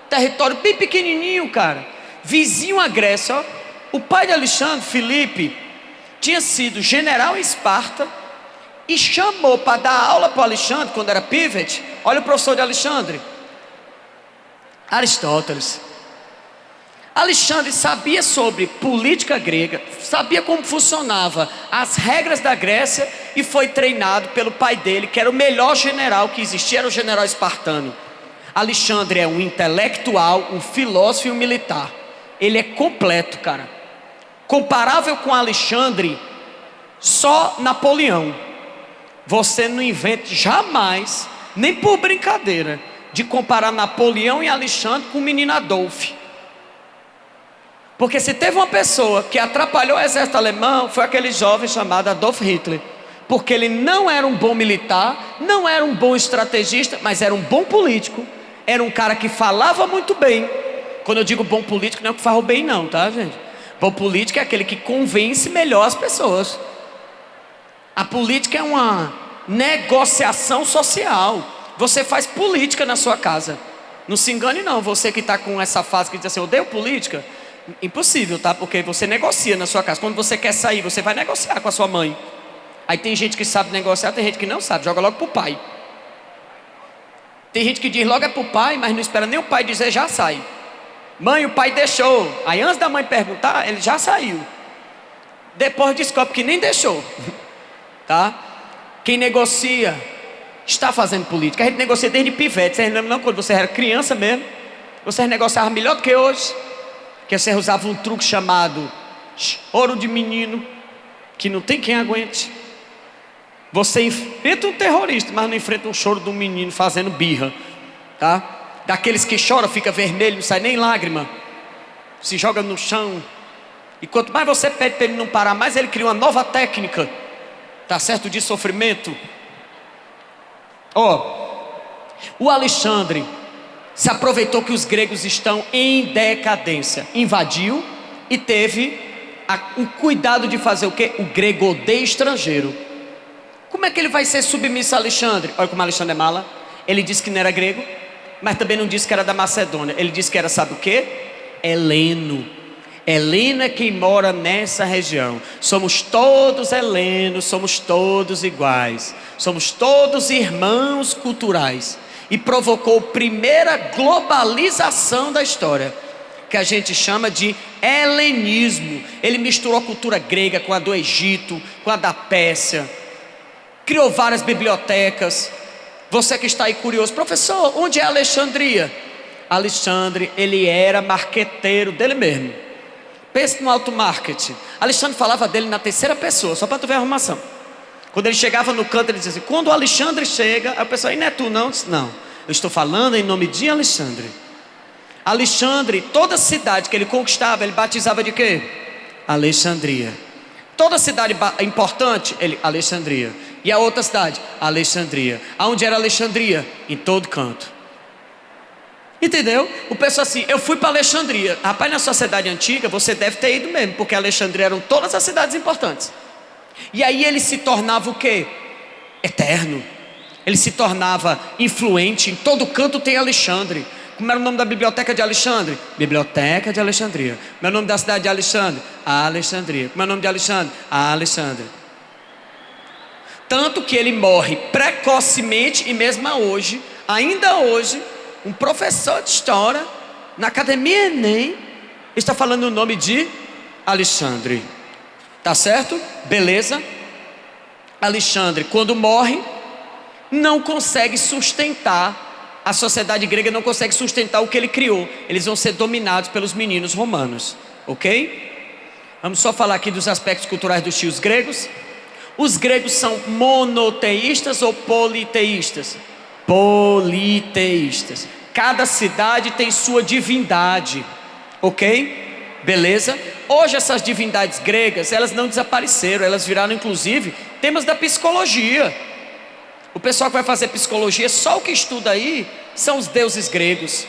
território bem pequenininho, cara, vizinho à Grécia, ó. O pai de Alexandre, Filipe, tinha sido general em Esparta e chamou para dar aula para o Alexandre, quando era pivete. Olha o professor de Alexandre, Aristóteles. Alexandre sabia sobre política grega, sabia como funcionava as regras da Grécia e foi treinado pelo pai dele, que era o melhor general que existia, era o general espartano. Alexandre é um intelectual, um filósofo e um militar. Ele é completo, cara. Comparável com Alexandre, só Napoleão. Você não invente jamais, nem por brincadeira, de comparar Napoleão e Alexandre com o menino Adolf. Porque se teve uma pessoa que atrapalhou o exército alemão, foi aquele jovem chamado Adolf Hitler. Porque ele não era um bom militar, não era um bom estrategista, mas era um bom político. Era um cara que falava muito bem. Quando eu digo bom político, não é o que fala bem não, tá, gente? Bom político é aquele que convence melhor as pessoas. A política é uma negociação social. Você faz política na sua casa. Não se engane não, você que está com essa fase que diz assim, eu odeio política. Impossível, tá? Porque você negocia na sua casa. Quando você quer sair, você vai negociar com a sua mãe. Aí tem gente que sabe negociar, tem gente que não sabe, joga logo pro pai. Tem gente que diz logo é pro pai, mas não espera nem o pai dizer, já sai. Mãe, o pai deixou. Aí antes da mãe perguntar, ele já saiu. Depois descobre que nem deixou. Tá? Quem negocia está fazendo política. A gente negocia desde pivete. Vocês lembram não? Quando você era criança mesmo, vocês negociavam melhor do que hoje. Que você usava um truque chamado ouro de menino, que não tem quem aguente. Você enfrenta um terrorista, mas não enfrenta um choro de um menino fazendo birra, tá? Daqueles que choram, fica vermelho, não sai nem lágrima, se joga no chão. E quanto mais você pede para ele não parar, mais ele cria uma nova técnica, tá certo? De sofrimento. O Alexandre se aproveitou que os gregos estão em decadência, invadiu e teve o cuidado de fazer o quê? O grego odeia estrangeiro. Como é que ele vai ser submisso a Alexandre? Olha como Alexandre é mala. Ele disse que não era grego, mas também não disse que era da Macedônia. Ele disse que era, sabe o quê? Heleno. Heleno é quem mora nessa região. Somos todos helenos, somos todos iguais, somos todos irmãos culturais. E provocou a primeira globalização da história, que a gente chama de helenismo. Ele misturou a cultura grega com a do Egito, com a da Pérsia, criou várias bibliotecas. Você que está aí curioso, professor, onde é Alexandria? Alexandre, ele era marqueteiro dele mesmo. Pense no alto marketing. Alexandre falava dele na terceira pessoa, só para tu ver a arrumação. Quando ele chegava no canto, ele dizia assim: quando o Alexandre chega, aí o pessoal: e não é tu não? Eu disse: não, eu estou falando em nome de Alexandre. Alexandre, toda cidade que ele conquistava, ele batizava de quê? Alexandria. Toda cidade importante, ele: Alexandria. E a outra cidade? Alexandria. Aonde era Alexandria? Em todo canto. Entendeu? O pessoal assim: eu fui para Alexandria. Rapaz, na sociedade antiga você deve ter ido mesmo, porque Alexandria eram todas as cidades importantes. E aí ele se tornava o quê? Eterno. Ele se tornava influente. Em todo canto tem Alexandre. Como era o nome da biblioteca de Alexandre? Biblioteca de Alexandria. Como é o nome da cidade de Alexandre? Alexandria. Como é o nome de Alexandre? Alexandre. Tanto que ele morre precocemente. E mesmo hoje, ainda hoje, um professor de história na Academia Enem está falando o nome de Alexandre. Tá certo? Beleza? Alexandre, quando morre, não consegue sustentar, a sociedade grega não consegue sustentar o que ele criou. Eles vão ser dominados pelos meninos romanos. Ok? Vamos só falar aqui dos aspectos culturais dos tios gregos. Os gregos são monoteístas ou politeístas? Politeístas. Cada cidade tem sua divindade. Ok? Beleza? Hoje essas divindades gregas, elas não desapareceram, elas viraram inclusive temas da psicologia. O pessoal que vai fazer psicologia, só o que estuda aí são os deuses gregos,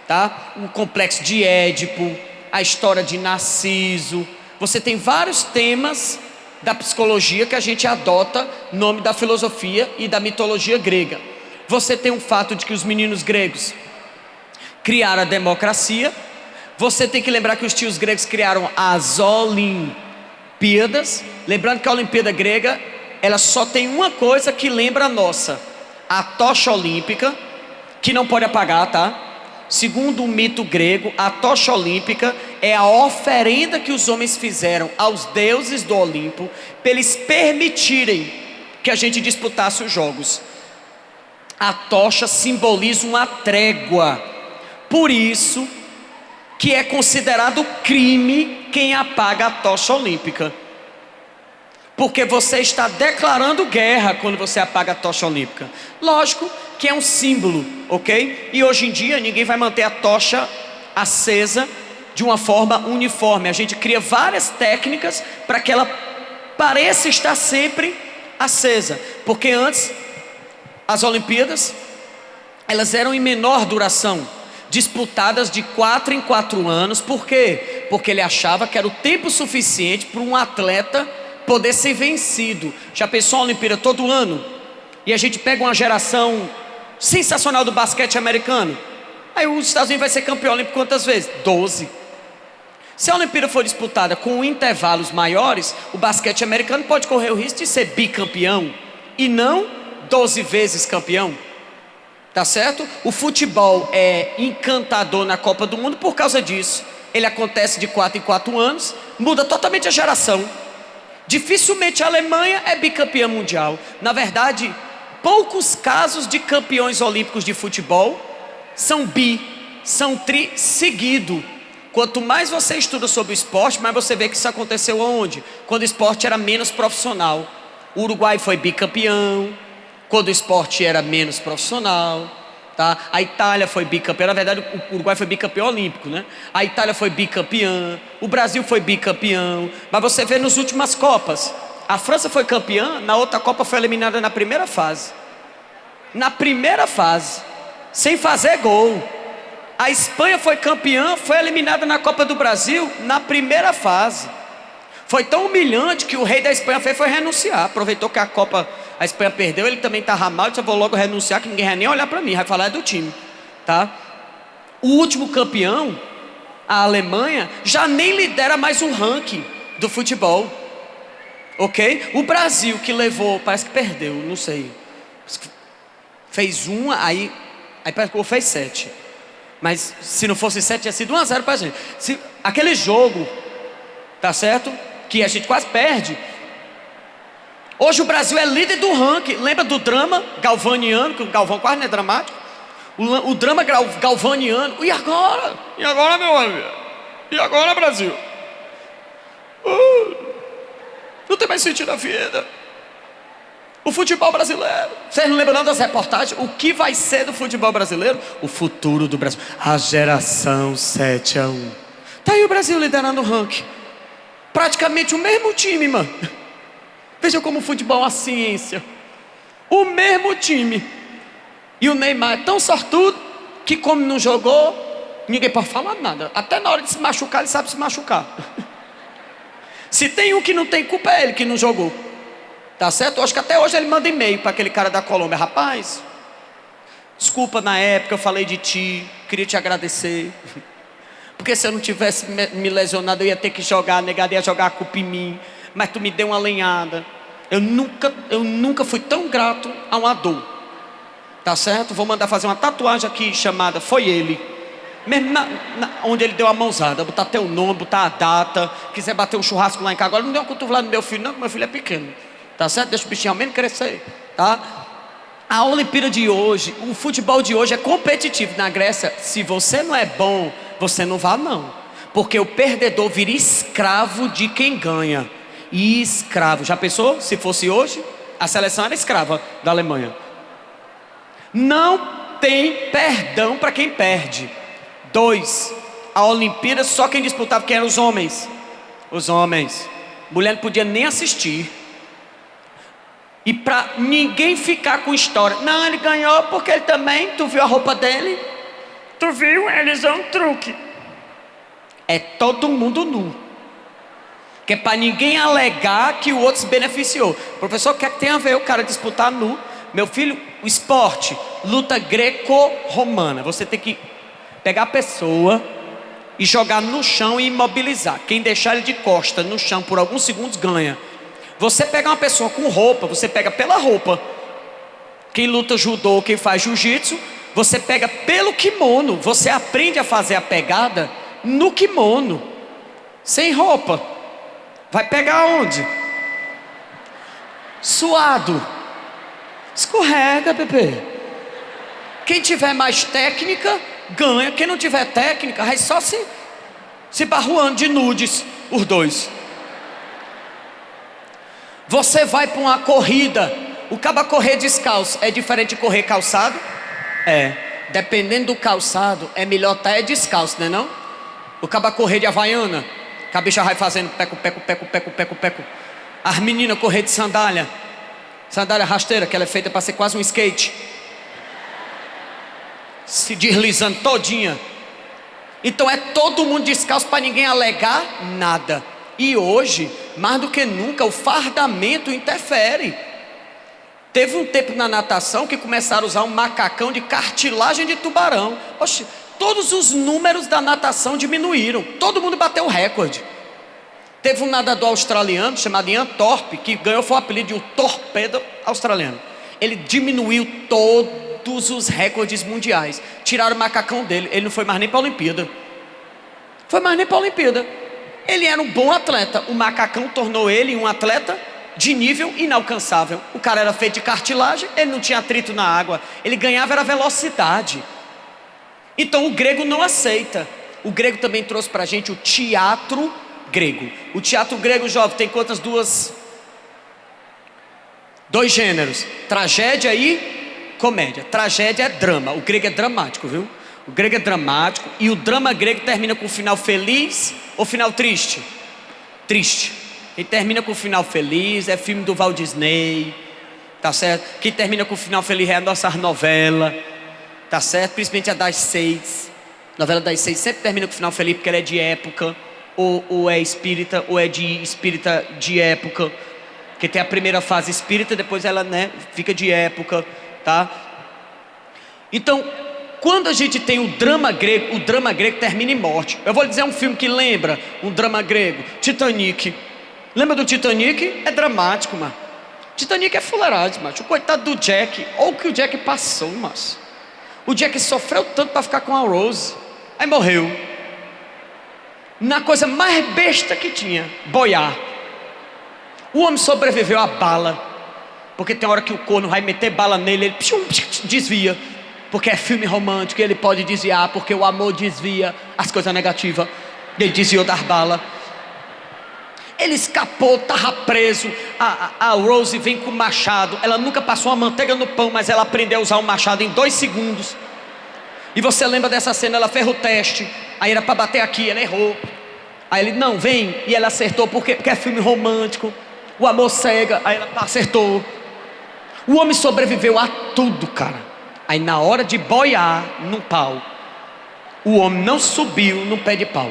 tá? O complexo de Édipo, a história de Narciso. Você tem vários temas da psicologia que a gente adota nome da filosofia e da mitologia grega. Você tem o fato de que os meninos gregos criaram a democracia. Você tem que lembrar que os tios gregos criaram as Olimpíadas. Lembrando que a Olimpíada grega, ela só tem uma coisa que lembra a nossa: a tocha olímpica, que não pode apagar, tá? Segundo o mito grego, a tocha olímpica é a oferenda que os homens fizeram aos deuses do Olimpo, para eles permitirem que a gente disputasse os jogos. A tocha simboliza uma trégua. Por isso que é considerado crime quem apaga a tocha olímpica, porque você está declarando guerra quando você apaga a tocha olímpica. Lógico que é um símbolo, ok? E hoje em dia ninguém vai manter a tocha acesa de uma forma uniforme. A gente cria várias técnicas para que ela pareça estar sempre acesa, porque antes as Olimpíadas, elas eram em menor duração, disputadas de 4 em 4 anos. Por quê? Porque ele achava que era o tempo suficiente para um atleta poder ser vencido. Já pensou a Olimpíada todo ano? E a gente pega uma geração sensacional do basquete americano. Aí os Estados Unidos vai ser campeão olímpico quantas vezes? 12. Se a Olimpíada for disputada com intervalos maiores, o basquete americano pode correr o risco de ser bicampeão e não 12 vezes campeão. Tá certo? O futebol é encantador na Copa do Mundo por causa disso. Ele acontece de 4 em 4 anos, muda totalmente a geração. Dificilmente a Alemanha é bicampeã mundial. Na verdade, poucos casos de campeões olímpicos de futebol são tri seguido. Quanto mais você estuda sobre o esporte, mais você vê que isso aconteceu aonde? Quando o esporte era menos profissional. O Uruguai foi bicampeão, quando o esporte era menos profissional, tá? A Itália foi bicampeã, na verdade o Uruguai foi bicampeão olímpico, né? A Itália foi bicampeã, o Brasil foi bicampeão, mas você vê nas últimas Copas, a França foi campeã, na outra Copa foi eliminada na primeira fase. Na primeira fase, sem fazer gol. A Espanha foi campeã, foi eliminada na Copa do Brasil na primeira fase. Foi tão humilhante que o rei da Espanha foi renunciar. Aproveitou que a Espanha perdeu, ele também estava mal, disse: eu vou logo renunciar, que ninguém vai nem olhar para mim, vai falar do time, tá? O último campeão, a Alemanha, já nem lidera mais o ranking do futebol, ok? O Brasil, que levou, parece que perdeu, não sei, fez uma, aí parece que fez 7. Mas se não fosse 7, tinha sido 1-0 pra gente. Aquele jogo, tá certo? Que a gente quase perde. Hoje o Brasil é líder do ranking. Lembra do drama galvaniano, que o Galvão quase não é dramático? O drama galvaniano. E agora? E agora, meu amigo? E agora, Brasil? Não tem mais sentido a vida. O futebol brasileiro. Vocês não lembram não das reportagens? O que vai ser do futebol brasileiro? O futuro do Brasil. A geração 7-1. Tá aí o Brasil liderando o ranking. Praticamente o mesmo time, mano. Veja como o futebol é uma ciência. O mesmo time. E o Neymar é tão sortudo que, como não jogou, ninguém pode falar nada. Até na hora de se machucar, ele sabe se machucar. Se tem um que não tem culpa, é ele que não jogou. Tá certo? Eu acho que até hoje ele manda e-mail para aquele cara da Colômbia: rapaz, desculpa, na época eu falei de ti, queria te agradecer, porque se eu não tivesse me lesionado eu ia ter que jogar, a negada ia jogar a culpa em mim, mas tu me deu uma lenhada. Eu nunca fui tão grato a uma dor. Tá certo? Vou mandar fazer uma tatuagem aqui chamada Foi Ele, mesmo onde ele deu a mãozada, botar teu nome, botar a data. Quiser bater um churrasco lá em casa, agora não deu uma cotovelada no meu filho não, porque meu filho é pequeno. Tá certo? Deixa o bichinho ao menos crescer, tá? A Olimpíada de hoje, o futebol de hoje é competitivo. Na Grécia, se você não é bom, você não vai não, porque o perdedor vira escravo de quem ganha. Escravo. Já pensou? Se fosse hoje, a seleção era escrava da Alemanha. Não tem perdão para quem perde. 2, a Olimpíada só quem disputava quem eram os homens. Os homens. Mulher não podia nem assistir. E para ninguém ficar com história: não, ele ganhou porque ele também, tu viu a roupa dele? Tu viu? Eles usam um truque. É todo mundo nu, que é para ninguém alegar que o outro se beneficiou. Professor, o que é que tem a ver o cara disputar nu? Meu filho, o esporte, luta greco-romana. Você tem que pegar a pessoa e jogar no chão e imobilizar. Quem deixar ele de costa no chão por alguns segundos ganha. Você pega uma pessoa com roupa, você pega pela roupa. Quem luta judô, quem faz jiu-jitsu, você pega pelo kimono. Você aprende a fazer a pegada no kimono, sem roupa. Vai pegar onde? Suado. Escorrega, bebê. Quem tiver mais técnica, ganha. Quem não tiver técnica, vai só se barruando de nudes, os dois. Você vai para uma corrida, o caba correr descalço é diferente de correr calçado? É. Dependendo do calçado, é melhor estar descalço, não é não? O caba correr de havaiana, que a bicha vai fazendo peco, peco, peco, peco, peco, peco. As meninas correr de sandália, sandália rasteira, que ela é feita para ser quase um skate, se deslizando todinha. Então é todo mundo descalço para ninguém alegar nada. E hoje, mais do que nunca, o fardamento interfere. Teve um tempo na natação que começaram a usar um macacão de cartilagem de tubarão. Oxe, todos os números da natação diminuíram. Todo mundo bateu o recorde. Teve um nadador australiano chamado Ian Thorpe, que ganhou foi o apelido de um torpedo australiano. Ele diminuiu todos os recordes mundiais. Tiraram o macacão dele. Ele não foi mais nem para a Olimpíada. Foi mais nem para a Olimpíada. Ele era um bom atleta. O macacão tornou ele um atleta de nível inalcançável. O cara era feito de cartilagem, ele não tinha atrito na água. Ele ganhava era velocidade. Então o grego não aceita. O grego também trouxe para a gente o teatro grego. O teatro grego, jovem, tem quantas duas Dois gêneros, tragédia e comédia. Tragédia é drama, o grego é dramático, viu? O grego é dramático e o drama grego termina com um final feliz ou final triste? Triste. Quem termina com um final feliz é filme do Walt Disney, tá certo? Quem termina com um final feliz é a nossa novela, tá certo? Principalmente a das 6. A novela das 6 sempre termina com um final feliz porque ela é de época, ou é espírita, ou é de espírita de época. Que tem a primeira fase espírita, depois ela, fica de época, tá? Então, quando a gente tem o drama grego termina em morte. Eu vou lhe dizer um filme que lembra um drama grego, Titanic. Lembra do Titanic? É dramático, mano. Titanic é fuleiragem, mano. O coitado do Jack, ou o que o Jack passou, mano. O Jack sofreu tanto para ficar com a Rose, aí morreu. Na coisa mais besta que tinha, boiar. O homem sobreviveu à bala, porque tem hora que o corno vai meter bala nele, ele desvia, porque é filme romântico e ele pode desviar, porque o amor desvia as coisas negativas. Ele desviou das balas. Ele escapou, estava preso. A Rose vem com o machado. Ela nunca passou uma manteiga no pão, mas ela aprendeu a usar o machado em 2 segundos. E você lembra dessa cena? Ela fez o teste, aí era para bater aqui, ela errou. Aí ele, não, vem. E ela acertou, porque é filme romântico. O amor cega, aí ela acertou. O homem sobreviveu a tudo, cara. Aí na hora de boiar no pau, o homem não subiu no pé de pau.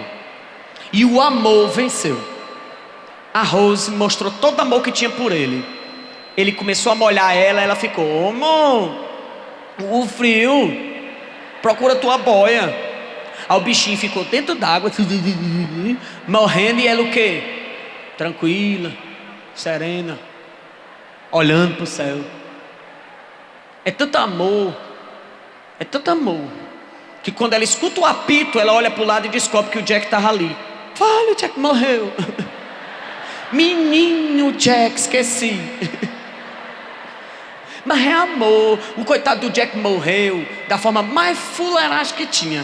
E o amor venceu. A Rose mostrou todo o amor que tinha por ele. Ele começou a molhar ela, ela ficou, amor, o frio, procura tua boia. Aí o bichinho ficou dentro d'água, morrendo, e ela o quê? Tranquila, serena, olhando para o céu. É tanto amor, que quando ela escuta o apito, ela olha para o lado e descobre que o Jack estava ali. Olha, o Jack morreu. Menino Jack, esqueci. Mas é amor. O coitado do Jack morreu da forma mais fuleiragem que tinha,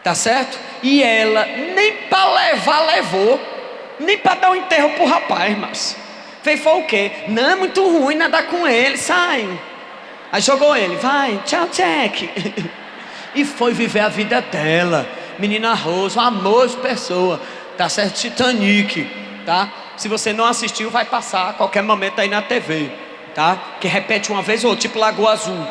tá certo? E ela nem para levar levou, nem para dar um enterro pro rapaz, mas fez foi o quê? Não, é muito ruim nadar com ele, sai. Aí jogou ele, vai, tchau Jack. E foi viver a vida dela. Menina Rose, um amor de pessoa, tá certo? Titanic, tá? Se você não assistiu, vai passar a qualquer momento aí na TV, tá? Que repete uma vez ou outra, tipo Lagoa Azul.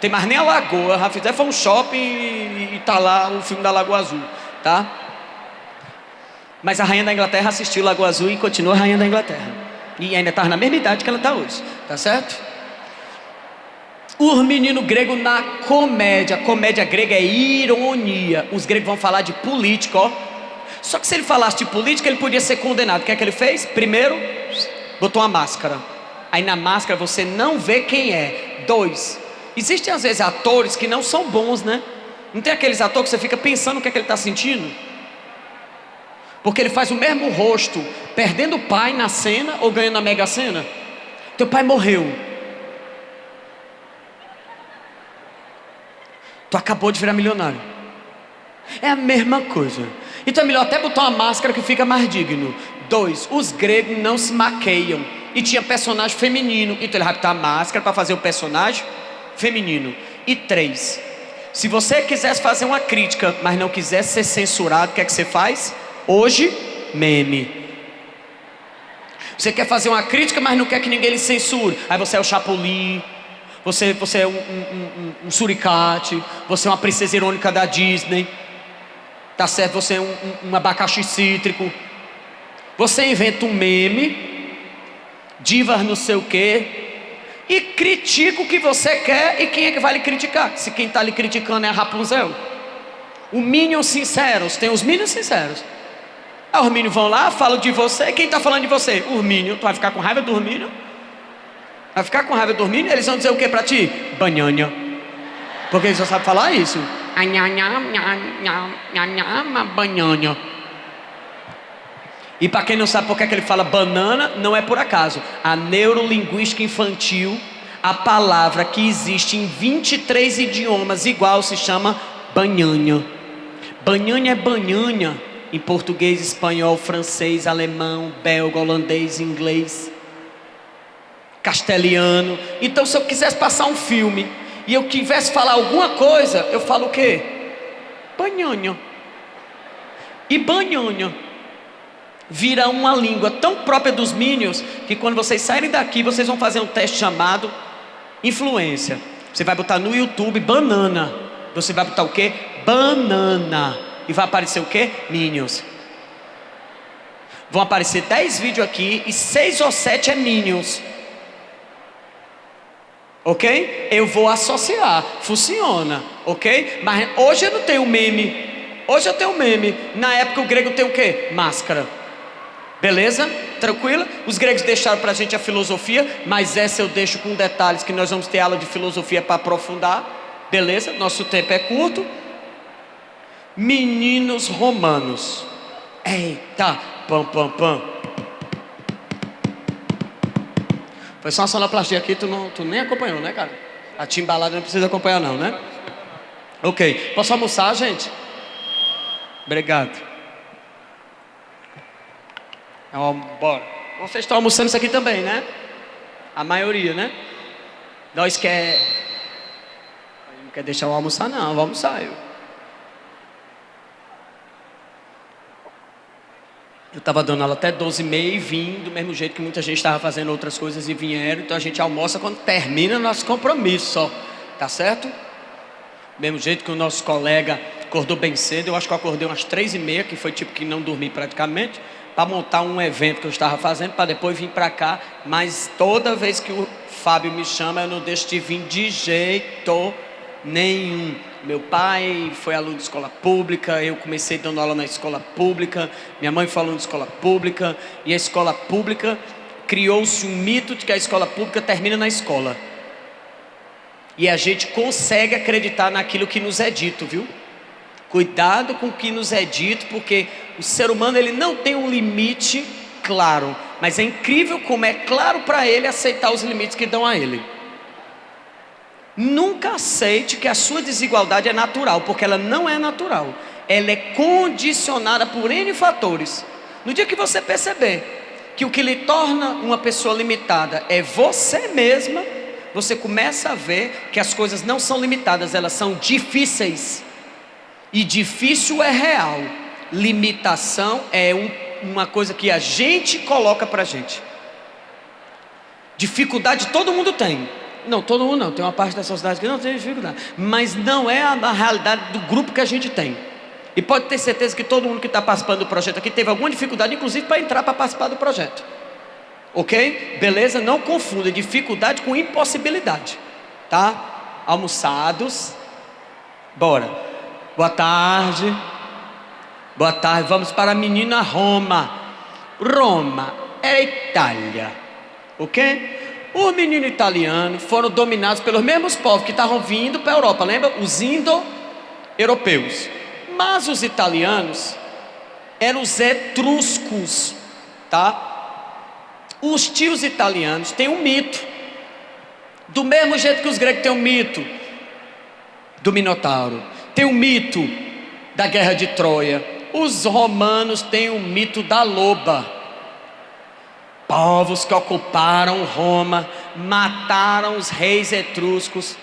Tem mais nem a Lagoa, já fizeram, foi um shopping e tá lá o filme da Lagoa Azul, tá? Mas a Rainha da Inglaterra assistiu Lagoa Azul e continua Rainha da Inglaterra. E ainda está na mesma idade que ela está hoje, tá certo? O menino grego na comédia. Comédia grega é ironia. Os gregos vão falar de política, ó. Só que se ele falasse de política, ele podia ser condenado. O que é que ele fez? Primeiro, botou uma máscara. Aí na máscara você não vê quem é. 2, existem às vezes atores que não são bons, né? Não tem aqueles atores que você fica pensando o que é que ele está sentindo? Porque ele faz o mesmo rosto, perdendo o pai na cena ou ganhando a mega cena. Teu pai morreu. Tu acabou de virar milionário. É a mesma coisa. Então é melhor até botar uma máscara que fica mais digno. 2, os gregos não se maqueiam. E tinha personagem feminino. Então ele vai botar a máscara para fazer o personagem feminino. E 3, se você quisesse fazer uma crítica, mas não quisesse ser censurado, o que é que você faz? Hoje, meme. Você quer fazer uma crítica, mas não quer que ninguém lhe censure. Aí você é o Chapolin. Você é um suricate. Você é uma princesa irônica da Disney. Tá certo? Você é um abacaxi cítrico. Você inventa um meme, divas não sei o quê, e critica o que você quer. E quem é que vai lhe criticar? Se quem está lhe criticando é a Rapunzel. O Minions sinceros, tem os Minions sinceros. Aí os Minions vão lá, falam de você. Quem está falando de você? Os Minions. Tu vai ficar com raiva dos Minions? Vai ficar com raiva dos Minions? Eles vão dizer o que para ti? Banhanha. Porque eles só sabem falar isso. Banhanha. E para quem não sabe por que ele fala banana, não é por acaso. A neurolinguística infantil, a palavra que existe em 23 idiomas igual se chama banhanha. Banhanha é banhanha em português, espanhol, francês, alemão, belga, holandês, inglês. castelhano. Então, se eu quisesse passar um filme e eu quisesse falar alguma coisa, eu falo o quê? Banhanha. E banhanha vira uma língua tão própria dos Minions que quando vocês saírem daqui, vocês vão fazer um teste chamado influência. Você vai botar no YouTube banana. Você vai botar o quê? Banana. E vai aparecer o quê? Minions. Vão aparecer 10 vídeos aqui e 6 ou 7 é Minions. Ok? Eu vou associar. Funciona. Ok? Mas hoje eu não tenho meme. Hoje eu tenho meme. Na época o grego tem o quê? Máscara. Beleza? Tranquilo? Os gregos deixaram pra gente a filosofia, mas essa eu deixo com detalhes que nós vamos ter aula de filosofia para aprofundar. Beleza? Nosso tempo é curto. Meninos romanos. Eita, pam, pam, pam. Foi só uma sonoplastia aqui, tu nem acompanhou, né, cara? A timbalada não precisa acompanhar não, né? Ok, posso almoçar, gente? Obrigado. Bora. Vocês estão almoçando isso aqui também, né? A maioria, né? Nós não quer deixar eu almoçar não, vou almoçar eu estava dando aula até 12h30 e vim do mesmo jeito que muita gente estava fazendo outras coisas e vieram. Então a gente almoça quando termina nosso compromisso só. Tá certo? Mesmo jeito que o nosso colega acordou bem cedo. Eu acho que eu acordei umas 3h30, que foi tipo que não dormi praticamente, para montar um evento que eu estava fazendo, para depois vir para cá. Mas toda vez que o Fábio me chama, eu não deixo de vir de jeito nenhum. Meu pai foi aluno de escola pública, eu comecei dando aula na escola pública, minha mãe foi aluna de escola pública, e a escola pública, criou-se um mito de que a escola pública termina na escola. E a gente consegue acreditar naquilo que nos é dito, viu? Cuidado com o que nos é dito, porque o ser humano ele não tem um limite claro, mas é incrível como é claro para ele aceitar os limites que dão a ele. Nunca aceite que a sua desigualdade é natural, porque ela não é natural. Ela é condicionada por N fatores. No dia que você perceber que o que lhe torna uma pessoa limitada é você mesma, você começa a ver que as coisas não são limitadas, elas são difíceis. E difícil é real. Limitação é uma coisa que a gente coloca pra gente. Dificuldade todo mundo tem. Não, todo mundo não, tem uma parte da sociedade que não tem dificuldade, mas não é a realidade do grupo que a gente tem. E pode ter certeza que todo mundo que está participando do projeto aqui teve alguma dificuldade, inclusive para entrar para participar do projeto. Ok? Beleza? Não confunda dificuldade com impossibilidade. Tá? Almoçados. Bora. Boa tarde. Boa tarde. Vamos para a menina Roma. Roma é Itália. Ok? Os meninos italianos foram dominados pelos mesmos povos que estavam vindo para a Europa, lembra? Os indo-europeus. Mas os italianos eram os etruscos, tá? Os tios italianos têm um mito. Do mesmo jeito que os gregos têm um mito do Minotauro, tem um mito da guerra de Troia. Os romanos têm um mito da loba. Povos que ocuparam Roma, mataram os reis etruscos,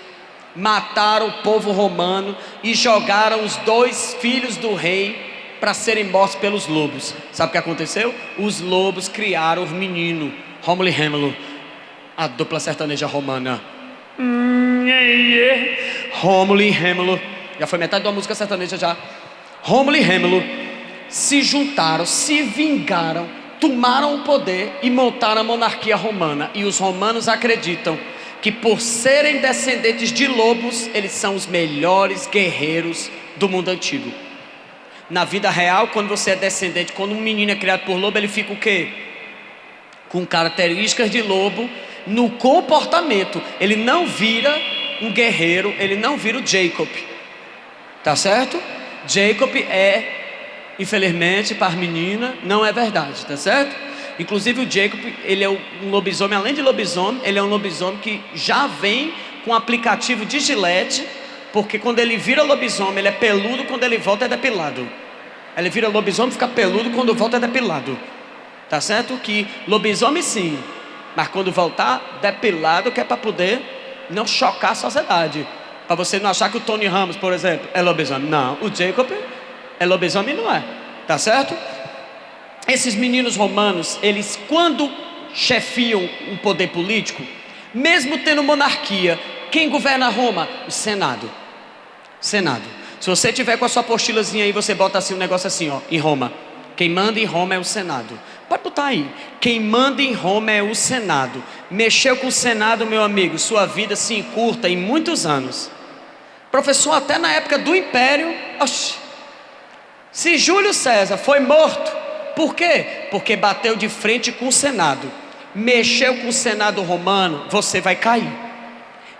mataram o povo romano e jogaram os 2 filhos do rei para serem mortos pelos lobos. Sabe o que aconteceu? Os lobos criaram os meninos, Rômulo e Rêmulo, a dupla sertaneja romana. Rômulo e Rêmulo, já foi metade da música sertaneja já. Rômulo e Rêmulo se juntaram, se vingaram, tomaram o poder e montaram a monarquia romana. E os romanos acreditam que por serem descendentes de lobos, eles são os melhores guerreiros do mundo antigo. Na vida real, quando você é descendente, quando um menino é criado por lobo, ele fica o quê? Com características de lobo no comportamento. Ele não vira um guerreiro, ele não vira o Jacob. Tá certo? Jacob é... Infelizmente, para as meninas, não é verdade, tá certo? Inclusive o Jacob, ele é um lobisomem, além de lobisomem, ele é um lobisomem que já vem com aplicativo de Gillette, porque quando ele vira lobisomem, ele é peludo, quando ele volta é depilado. Ele vira lobisomem, fica peludo, quando volta é depilado. Tá certo? Que lobisomem sim, Mas quando voltar, depilado, que é para poder não chocar a sociedade. Para você não achar que o Tony Ramos, por exemplo, é lobisomem. Não, o Jacob é lobisomem, não é. Tá certo? Esses meninos romanos, eles quando chefiam um poder político, mesmo tendo monarquia, quem governa Roma? O Senado. Senado. Se você tiver com a sua apostilazinha aí, você bota assim um negócio assim, ó, em Roma. Quem manda em Roma é o Senado. Pode botar aí. Quem manda em Roma é o Senado. Mexeu com o Senado, meu amigo, sua vida se encurta em muitos anos. Professor, até na época do Império, oxi, se Júlio César foi morto, por quê? Porque bateu de frente com o Senado. Mexeu com o Senado romano, você vai cair.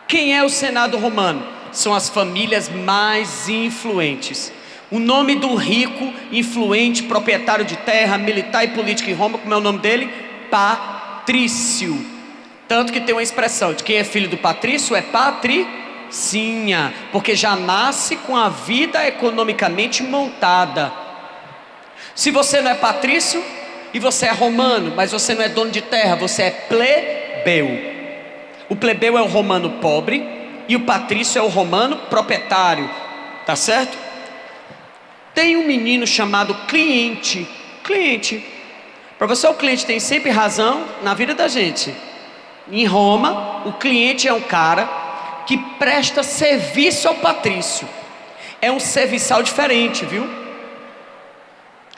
Quem é o Senado romano? São as famílias mais influentes. O nome do rico, influente, proprietário de terra, militar e político em Roma, como é o nome dele? Patrício. Tanto que tem uma expressão de quem é filho do patrício é patricinha, porque já nasce com a vida economicamente montada. Se você não é patrício e você é romano, mas você não é dono de terra, você é plebeu. O plebeu é o romano pobre e o patrício é o romano proprietário, tá certo? Tem um menino chamado cliente. Professor, o cliente tem sempre razão na vida da gente. Em Roma, o cliente é um cara que presta serviço ao patrício. É um serviçal diferente, viu?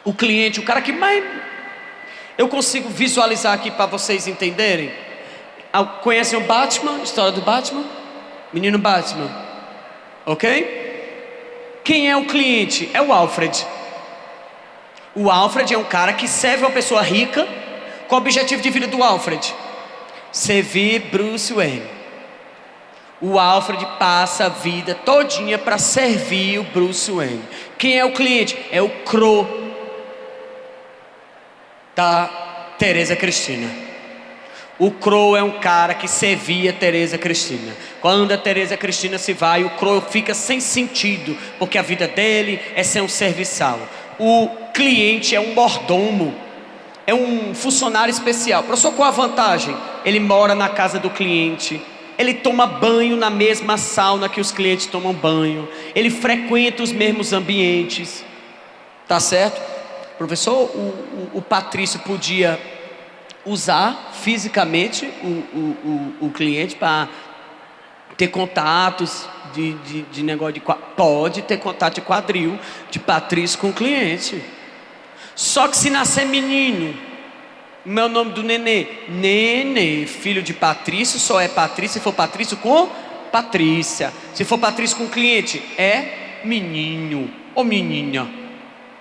O cliente, o cara que mais... Eu consigo visualizar aqui para vocês entenderem. Conhecem o Batman? A história do Batman? Menino Batman. Ok? Quem é o cliente? É o Alfred. O Alfred é um cara que serve uma pessoa rica. Qual o objetivo de vida do Alfred? Servir Bruce Wayne. O Alfred passa a vida todinha para servir o Bruce Wayne. Quem é o cliente? É o Crow da Teresa Cristina. O Crow é um cara que servia Teresa Cristina. Quando a Teresa Cristina se vai, o Crow fica sem sentido, porque a vida dele é ser um serviçal. O cliente é um mordomo, é um funcionário especial. Professor, qual a vantagem? Ele mora na casa do cliente, ele toma banho na mesma sauna que os clientes tomam banho, ele frequenta os mesmos ambientes. Tá certo? Professor, o patrício podia usar fisicamente o cliente para ter contatos de negócio de pode ter contato de quadril de patrício com o cliente. Só que se nascer menino, meu nome do nenê, filho de patrício, só é patrício se for patrício com Patrícia. Se for patrício com cliente, é menino ou menina.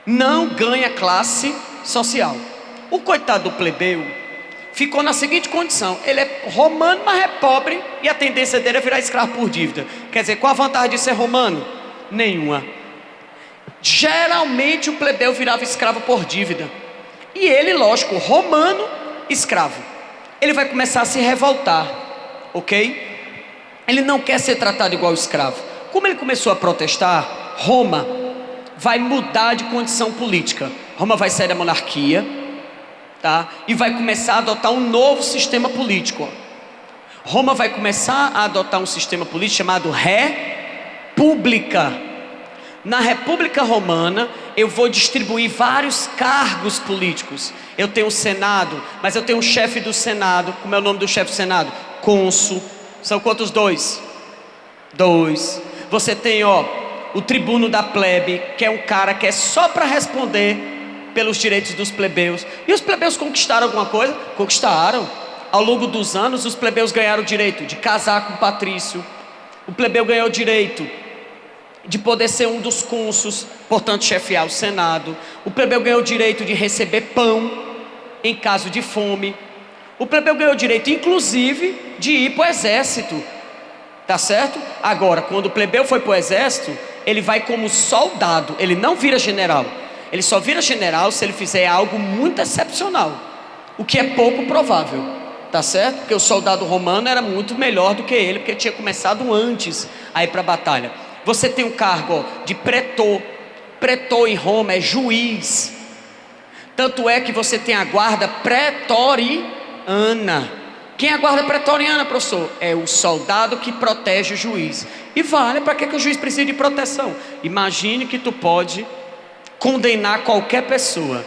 Não ganha classe social. O coitado do plebeu ficou na seguinte condição: ele é romano, mas é pobre, e a tendência dele é virar escravo por dívida. Quer dizer, qual a vantagem de ser romano? Nenhuma. Geralmente o plebeu virava escravo por dívida. E ele, lógico, romano, escravo. Ele vai começar a se revoltar, ok? Ele não quer ser tratado igual escravo. Como ele começou a protestar, Roma vai mudar de condição política. Roma vai sair da monarquia, tá? E vai começar a adotar um novo sistema político. Roma vai começar a adotar um sistema político chamado república. Na República Romana, eu vou distribuir vários cargos políticos. Eu tenho o Senado, mas eu tenho o chefe do Senado. Como é o nome do chefe do Senado? Cônsul. São quantos? Dois. Você tem, o tribuno da plebe, que é um cara que é só para responder pelos direitos dos plebeus. E os plebeus conquistaram alguma coisa? Conquistaram. Ao longo dos anos, os plebeus ganharam o direito de casar com o patrício. O plebeu ganhou o direito de poder ser um dos cônsuls, portanto chefiar o Senado. O plebeu ganhou o direito de receber pão em caso de fome. O plebeu ganhou o direito, inclusive, de ir para o exército. Tá certo? Agora, quando o plebeu foi para o exército, ele vai como soldado, ele não vira general. Ele só vira general se ele fizer algo muito excepcional, o que é pouco provável, tá certo? Porque o soldado romano era muito melhor do que ele, porque tinha começado antes a ir para a batalha. Você tem o cargo de pretor. Pretor em Roma é juiz. Tanto é que você tem a guarda pretoriana. Quem é a guarda pretoriana, professor? É o soldado que protege o juiz. E vale, para que o juiz precisa de proteção? Imagine que tu pode condenar qualquer pessoa.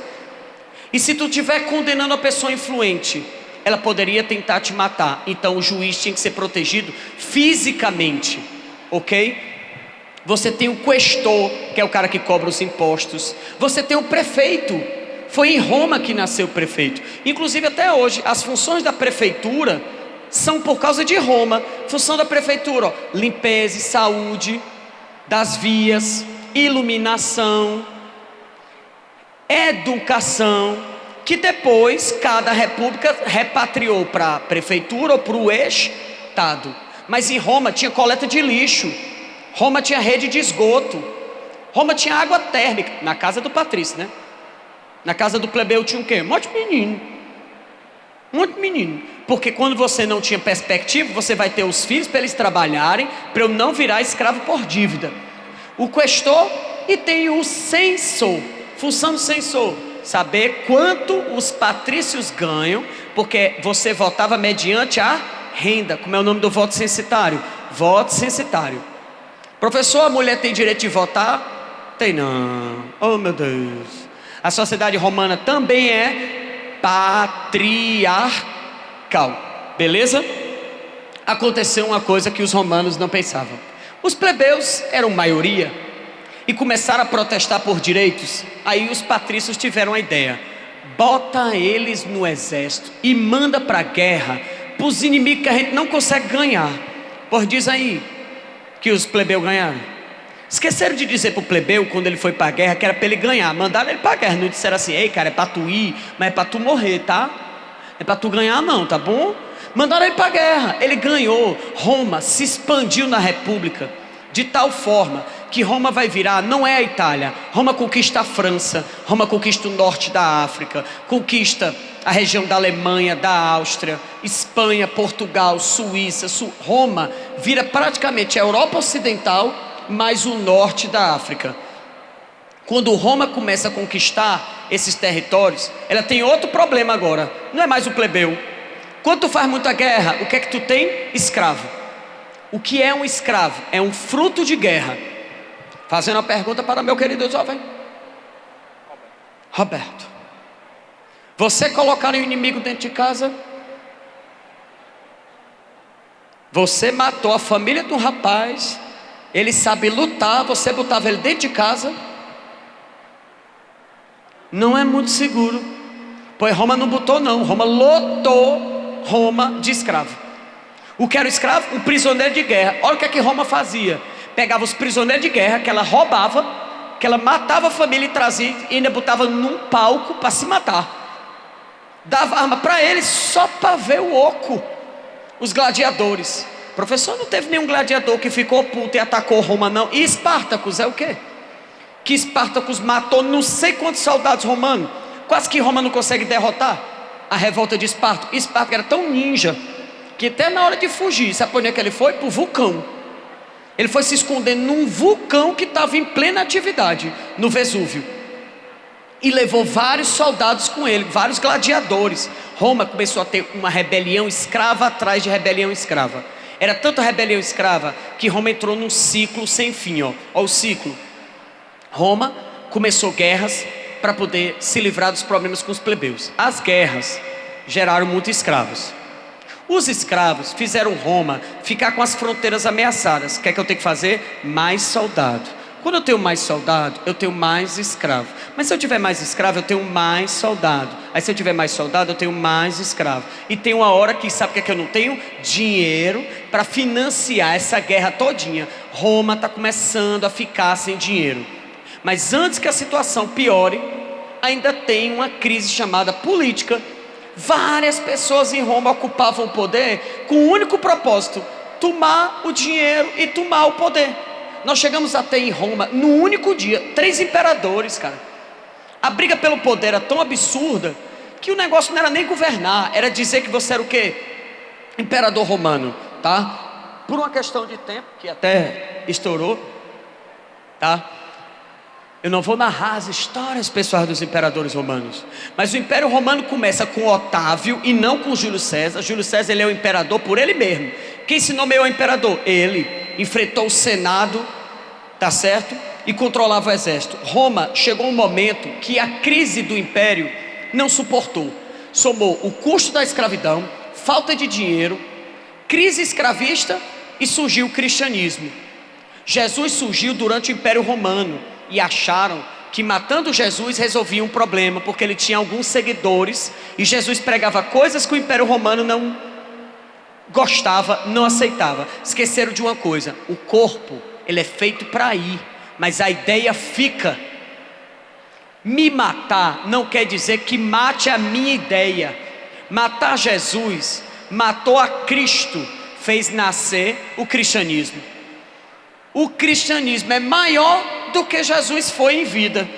E se tu estiver condenando a pessoa influente, ela poderia tentar te matar. Então o juiz tinha que ser protegido fisicamente, ok? Você tem o questor, que é o cara que cobra os impostos. Você tem o prefeito. Foi em Roma que nasceu o prefeito. Inclusive até hoje, as funções da prefeitura são por causa de Roma. Função da prefeitura, ó, limpeza e saúde das vias, iluminação, educação, que depois cada república repatriou para a prefeitura ou para o estado. Mas em Roma tinha coleta de lixo, Roma tinha rede de esgoto, Roma tinha água térmica, na casa do patrício, né? Na casa do plebeu tinha o quê? Um monte de menino. Um monte de menino. Porque quando você não tinha perspectiva, você vai ter os filhos para eles trabalharem, para eu não virar escravo por dívida. O questor e tem o censor. Função do censor: saber quanto os patrícios ganham, porque você votava mediante a renda. Como é o nome do voto censitário? Voto censitário. Professor, a mulher tem direito de votar? Tem não. Oh meu Deus. A sociedade romana também é patriarcal. Beleza? Aconteceu uma coisa que os romanos não pensavam. Os plebeus eram maioria e começaram a protestar por direitos. Aí os patrícios tiveram a ideia: bota eles no exército e manda para a guerra, para os inimigos que a gente não consegue ganhar. Pois diz aí que os plebeus ganharam. Esqueceram de dizer para o plebeu, quando ele foi para a guerra, que era para ele ganhar. Mandaram ele para a guerra, não disseram assim: ei cara, é para tu ir, mas é para tu morrer, tá? É para tu ganhar não, tá bom? Mandaram ele para a guerra, ele ganhou. Roma se expandiu na república de tal forma que Roma vai virar, não é a Itália. Roma conquista a França, Roma conquista o norte da África, conquista a região da Alemanha, da Áustria, Espanha, Portugal, Suíça. Roma vira praticamente a Europa Ocidental, mais o norte da África. Quando Roma começa a conquistar esses territórios, ela tem outro problema agora. Não é mais o plebeu. Quando tu faz muita guerra, o que é que tu tem? Escravo. O que é um escravo? É um fruto de guerra. Fazendo uma pergunta para meu querido jovem Roberto: você colocar um inimigo dentro de casa? Você matou a família de um rapaz, ele sabe lutar, você botava ele dentro de casa? Não é muito seguro. Pois Roma não botou não, Roma lotou Roma de escravo. O que era o escravo? Um prisioneiro de guerra. Olha o que é que Roma fazia: pegava os prisioneiros de guerra que ela roubava, que ela matava a família e trazia, e ainda botava num palco para se matar. Dava arma para eles só para ver o oco. Os gladiadores. Professor, não teve nenhum gladiador que ficou puto e atacou Roma não. E Espartacus é o quê? Que Espartacus matou não sei quantos soldados romanos. Quase que Roma não consegue derrotar a revolta de Esparta. Esparta era tão ninja que até na hora de fugir, sabe onde é que ele foi? Para o vulcão. Ele foi se esconder num vulcão que estava em plena atividade, no Vesúvio. E levou vários soldados com ele, vários gladiadores. Roma começou a ter uma rebelião escrava atrás de rebelião escrava. Era tanta rebelião escrava que Roma entrou num ciclo sem fim. Ó o ciclo. Roma começou guerras para poder se livrar dos problemas com os plebeus. As guerras geraram muitos escravos. Os escravos fizeram Roma ficar com as fronteiras ameaçadas. O que é que eu tenho que fazer? Mais soldado. Quando eu tenho mais soldado, eu tenho mais escravo. Mas se eu tiver mais escravo, eu tenho mais soldado. Aí se eu tiver mais soldado, eu tenho mais escravo. E tem uma hora que, sabe o que é que eu não tenho? Dinheiro para financiar essa guerra todinha. Roma está começando a ficar sem dinheiro. Mas antes que a situação piore, ainda tem uma crise chamada política. Várias pessoas em Roma ocupavam o poder com o único propósito: tomar o dinheiro e tomar o poder. Nós chegamos a ter em Roma, no único dia, 3 imperadores, cara. A briga pelo poder era tão absurda que o negócio não era nem governar, era dizer que você era o quê? Imperador romano, tá? Por uma questão de tempo, que até estourou, tá? Eu não vou narrar as histórias pessoais dos imperadores romanos, mas o Império Romano começa com Otávio e não com Júlio César. Júlio César, ele é o imperador por ele mesmo. Quem se nomeou imperador? Ele. Enfrentou o Senado, tá certo? E controlava o exército. Roma chegou um momento que a crise do império não suportou. Somou o custo da escravidão, falta de dinheiro, crise escravista e surgiu o cristianismo. Jesus surgiu durante o Império Romano e acharam que matando Jesus resolvia um problema, porque ele tinha alguns seguidores e Jesus pregava coisas que o Império Romano não gostava, não aceitava. Esqueceram de uma coisa: o corpo, ele é feito para ir, mas a ideia fica. Me matar não quer dizer que mate a minha ideia. Matar Jesus matou a Cristo, fez nascer o cristianismo. O cristianismo é maior do que Jesus foi em vida,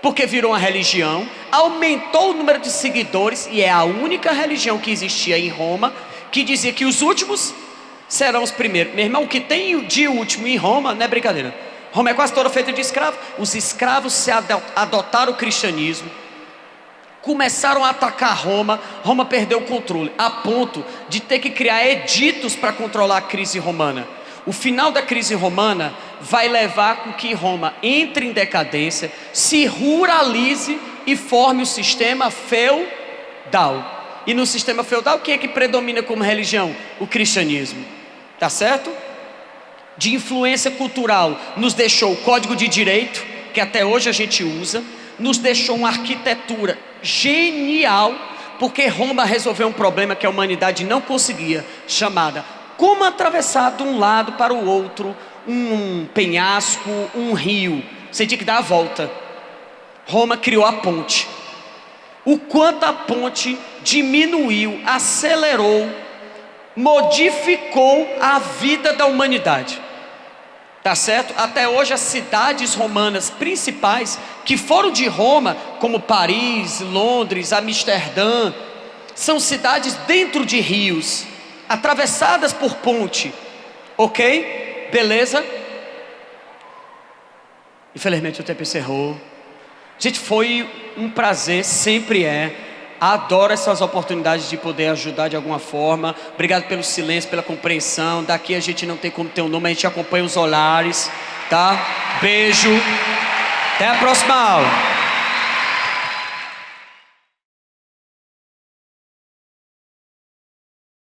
porque virou uma religião, aumentou o número de seguidores e é a única religião que existia em Roma que dizia que os últimos serão os primeiros. Meu irmão, o que tem de último em Roma não é brincadeira. Roma é quase toda feita de escravos. Os escravos se adotaram o cristianismo, começaram a atacar Roma. Roma perdeu o controle, a ponto de ter que criar editos para controlar a crise romana. O final da crise romana vai levar com que Roma entre em decadência, se ruralize e forme o sistema feudal. E no sistema feudal, quem é que predomina como religião? O cristianismo. Tá certo? De influência cultural, nos deixou o Código de Direito, que até hoje a gente usa, nos deixou uma arquitetura genial, porque Roma resolveu um problema que a humanidade não conseguia, chamada como atravessar de um lado para o outro, um penhasco, um rio. Você tinha que dar a volta. Roma criou a ponte. O quanto a ponte diminuiu, acelerou, modificou a vida da humanidade. Tá certo? Até hoje as cidades romanas principais que foram de Roma, como Paris, Londres, Amsterdã, são cidades dentro de rios, atravessadas por ponte. Ok? Beleza? Infelizmente o tempo encerrou. Gente, foi um prazer, sempre é. Adoro essas oportunidades de poder ajudar de alguma forma. Obrigado pelo silêncio, pela compreensão. Daqui a gente não tem como ter um nome, a gente acompanha os olhares, tá? Beijo. Até a próxima aula.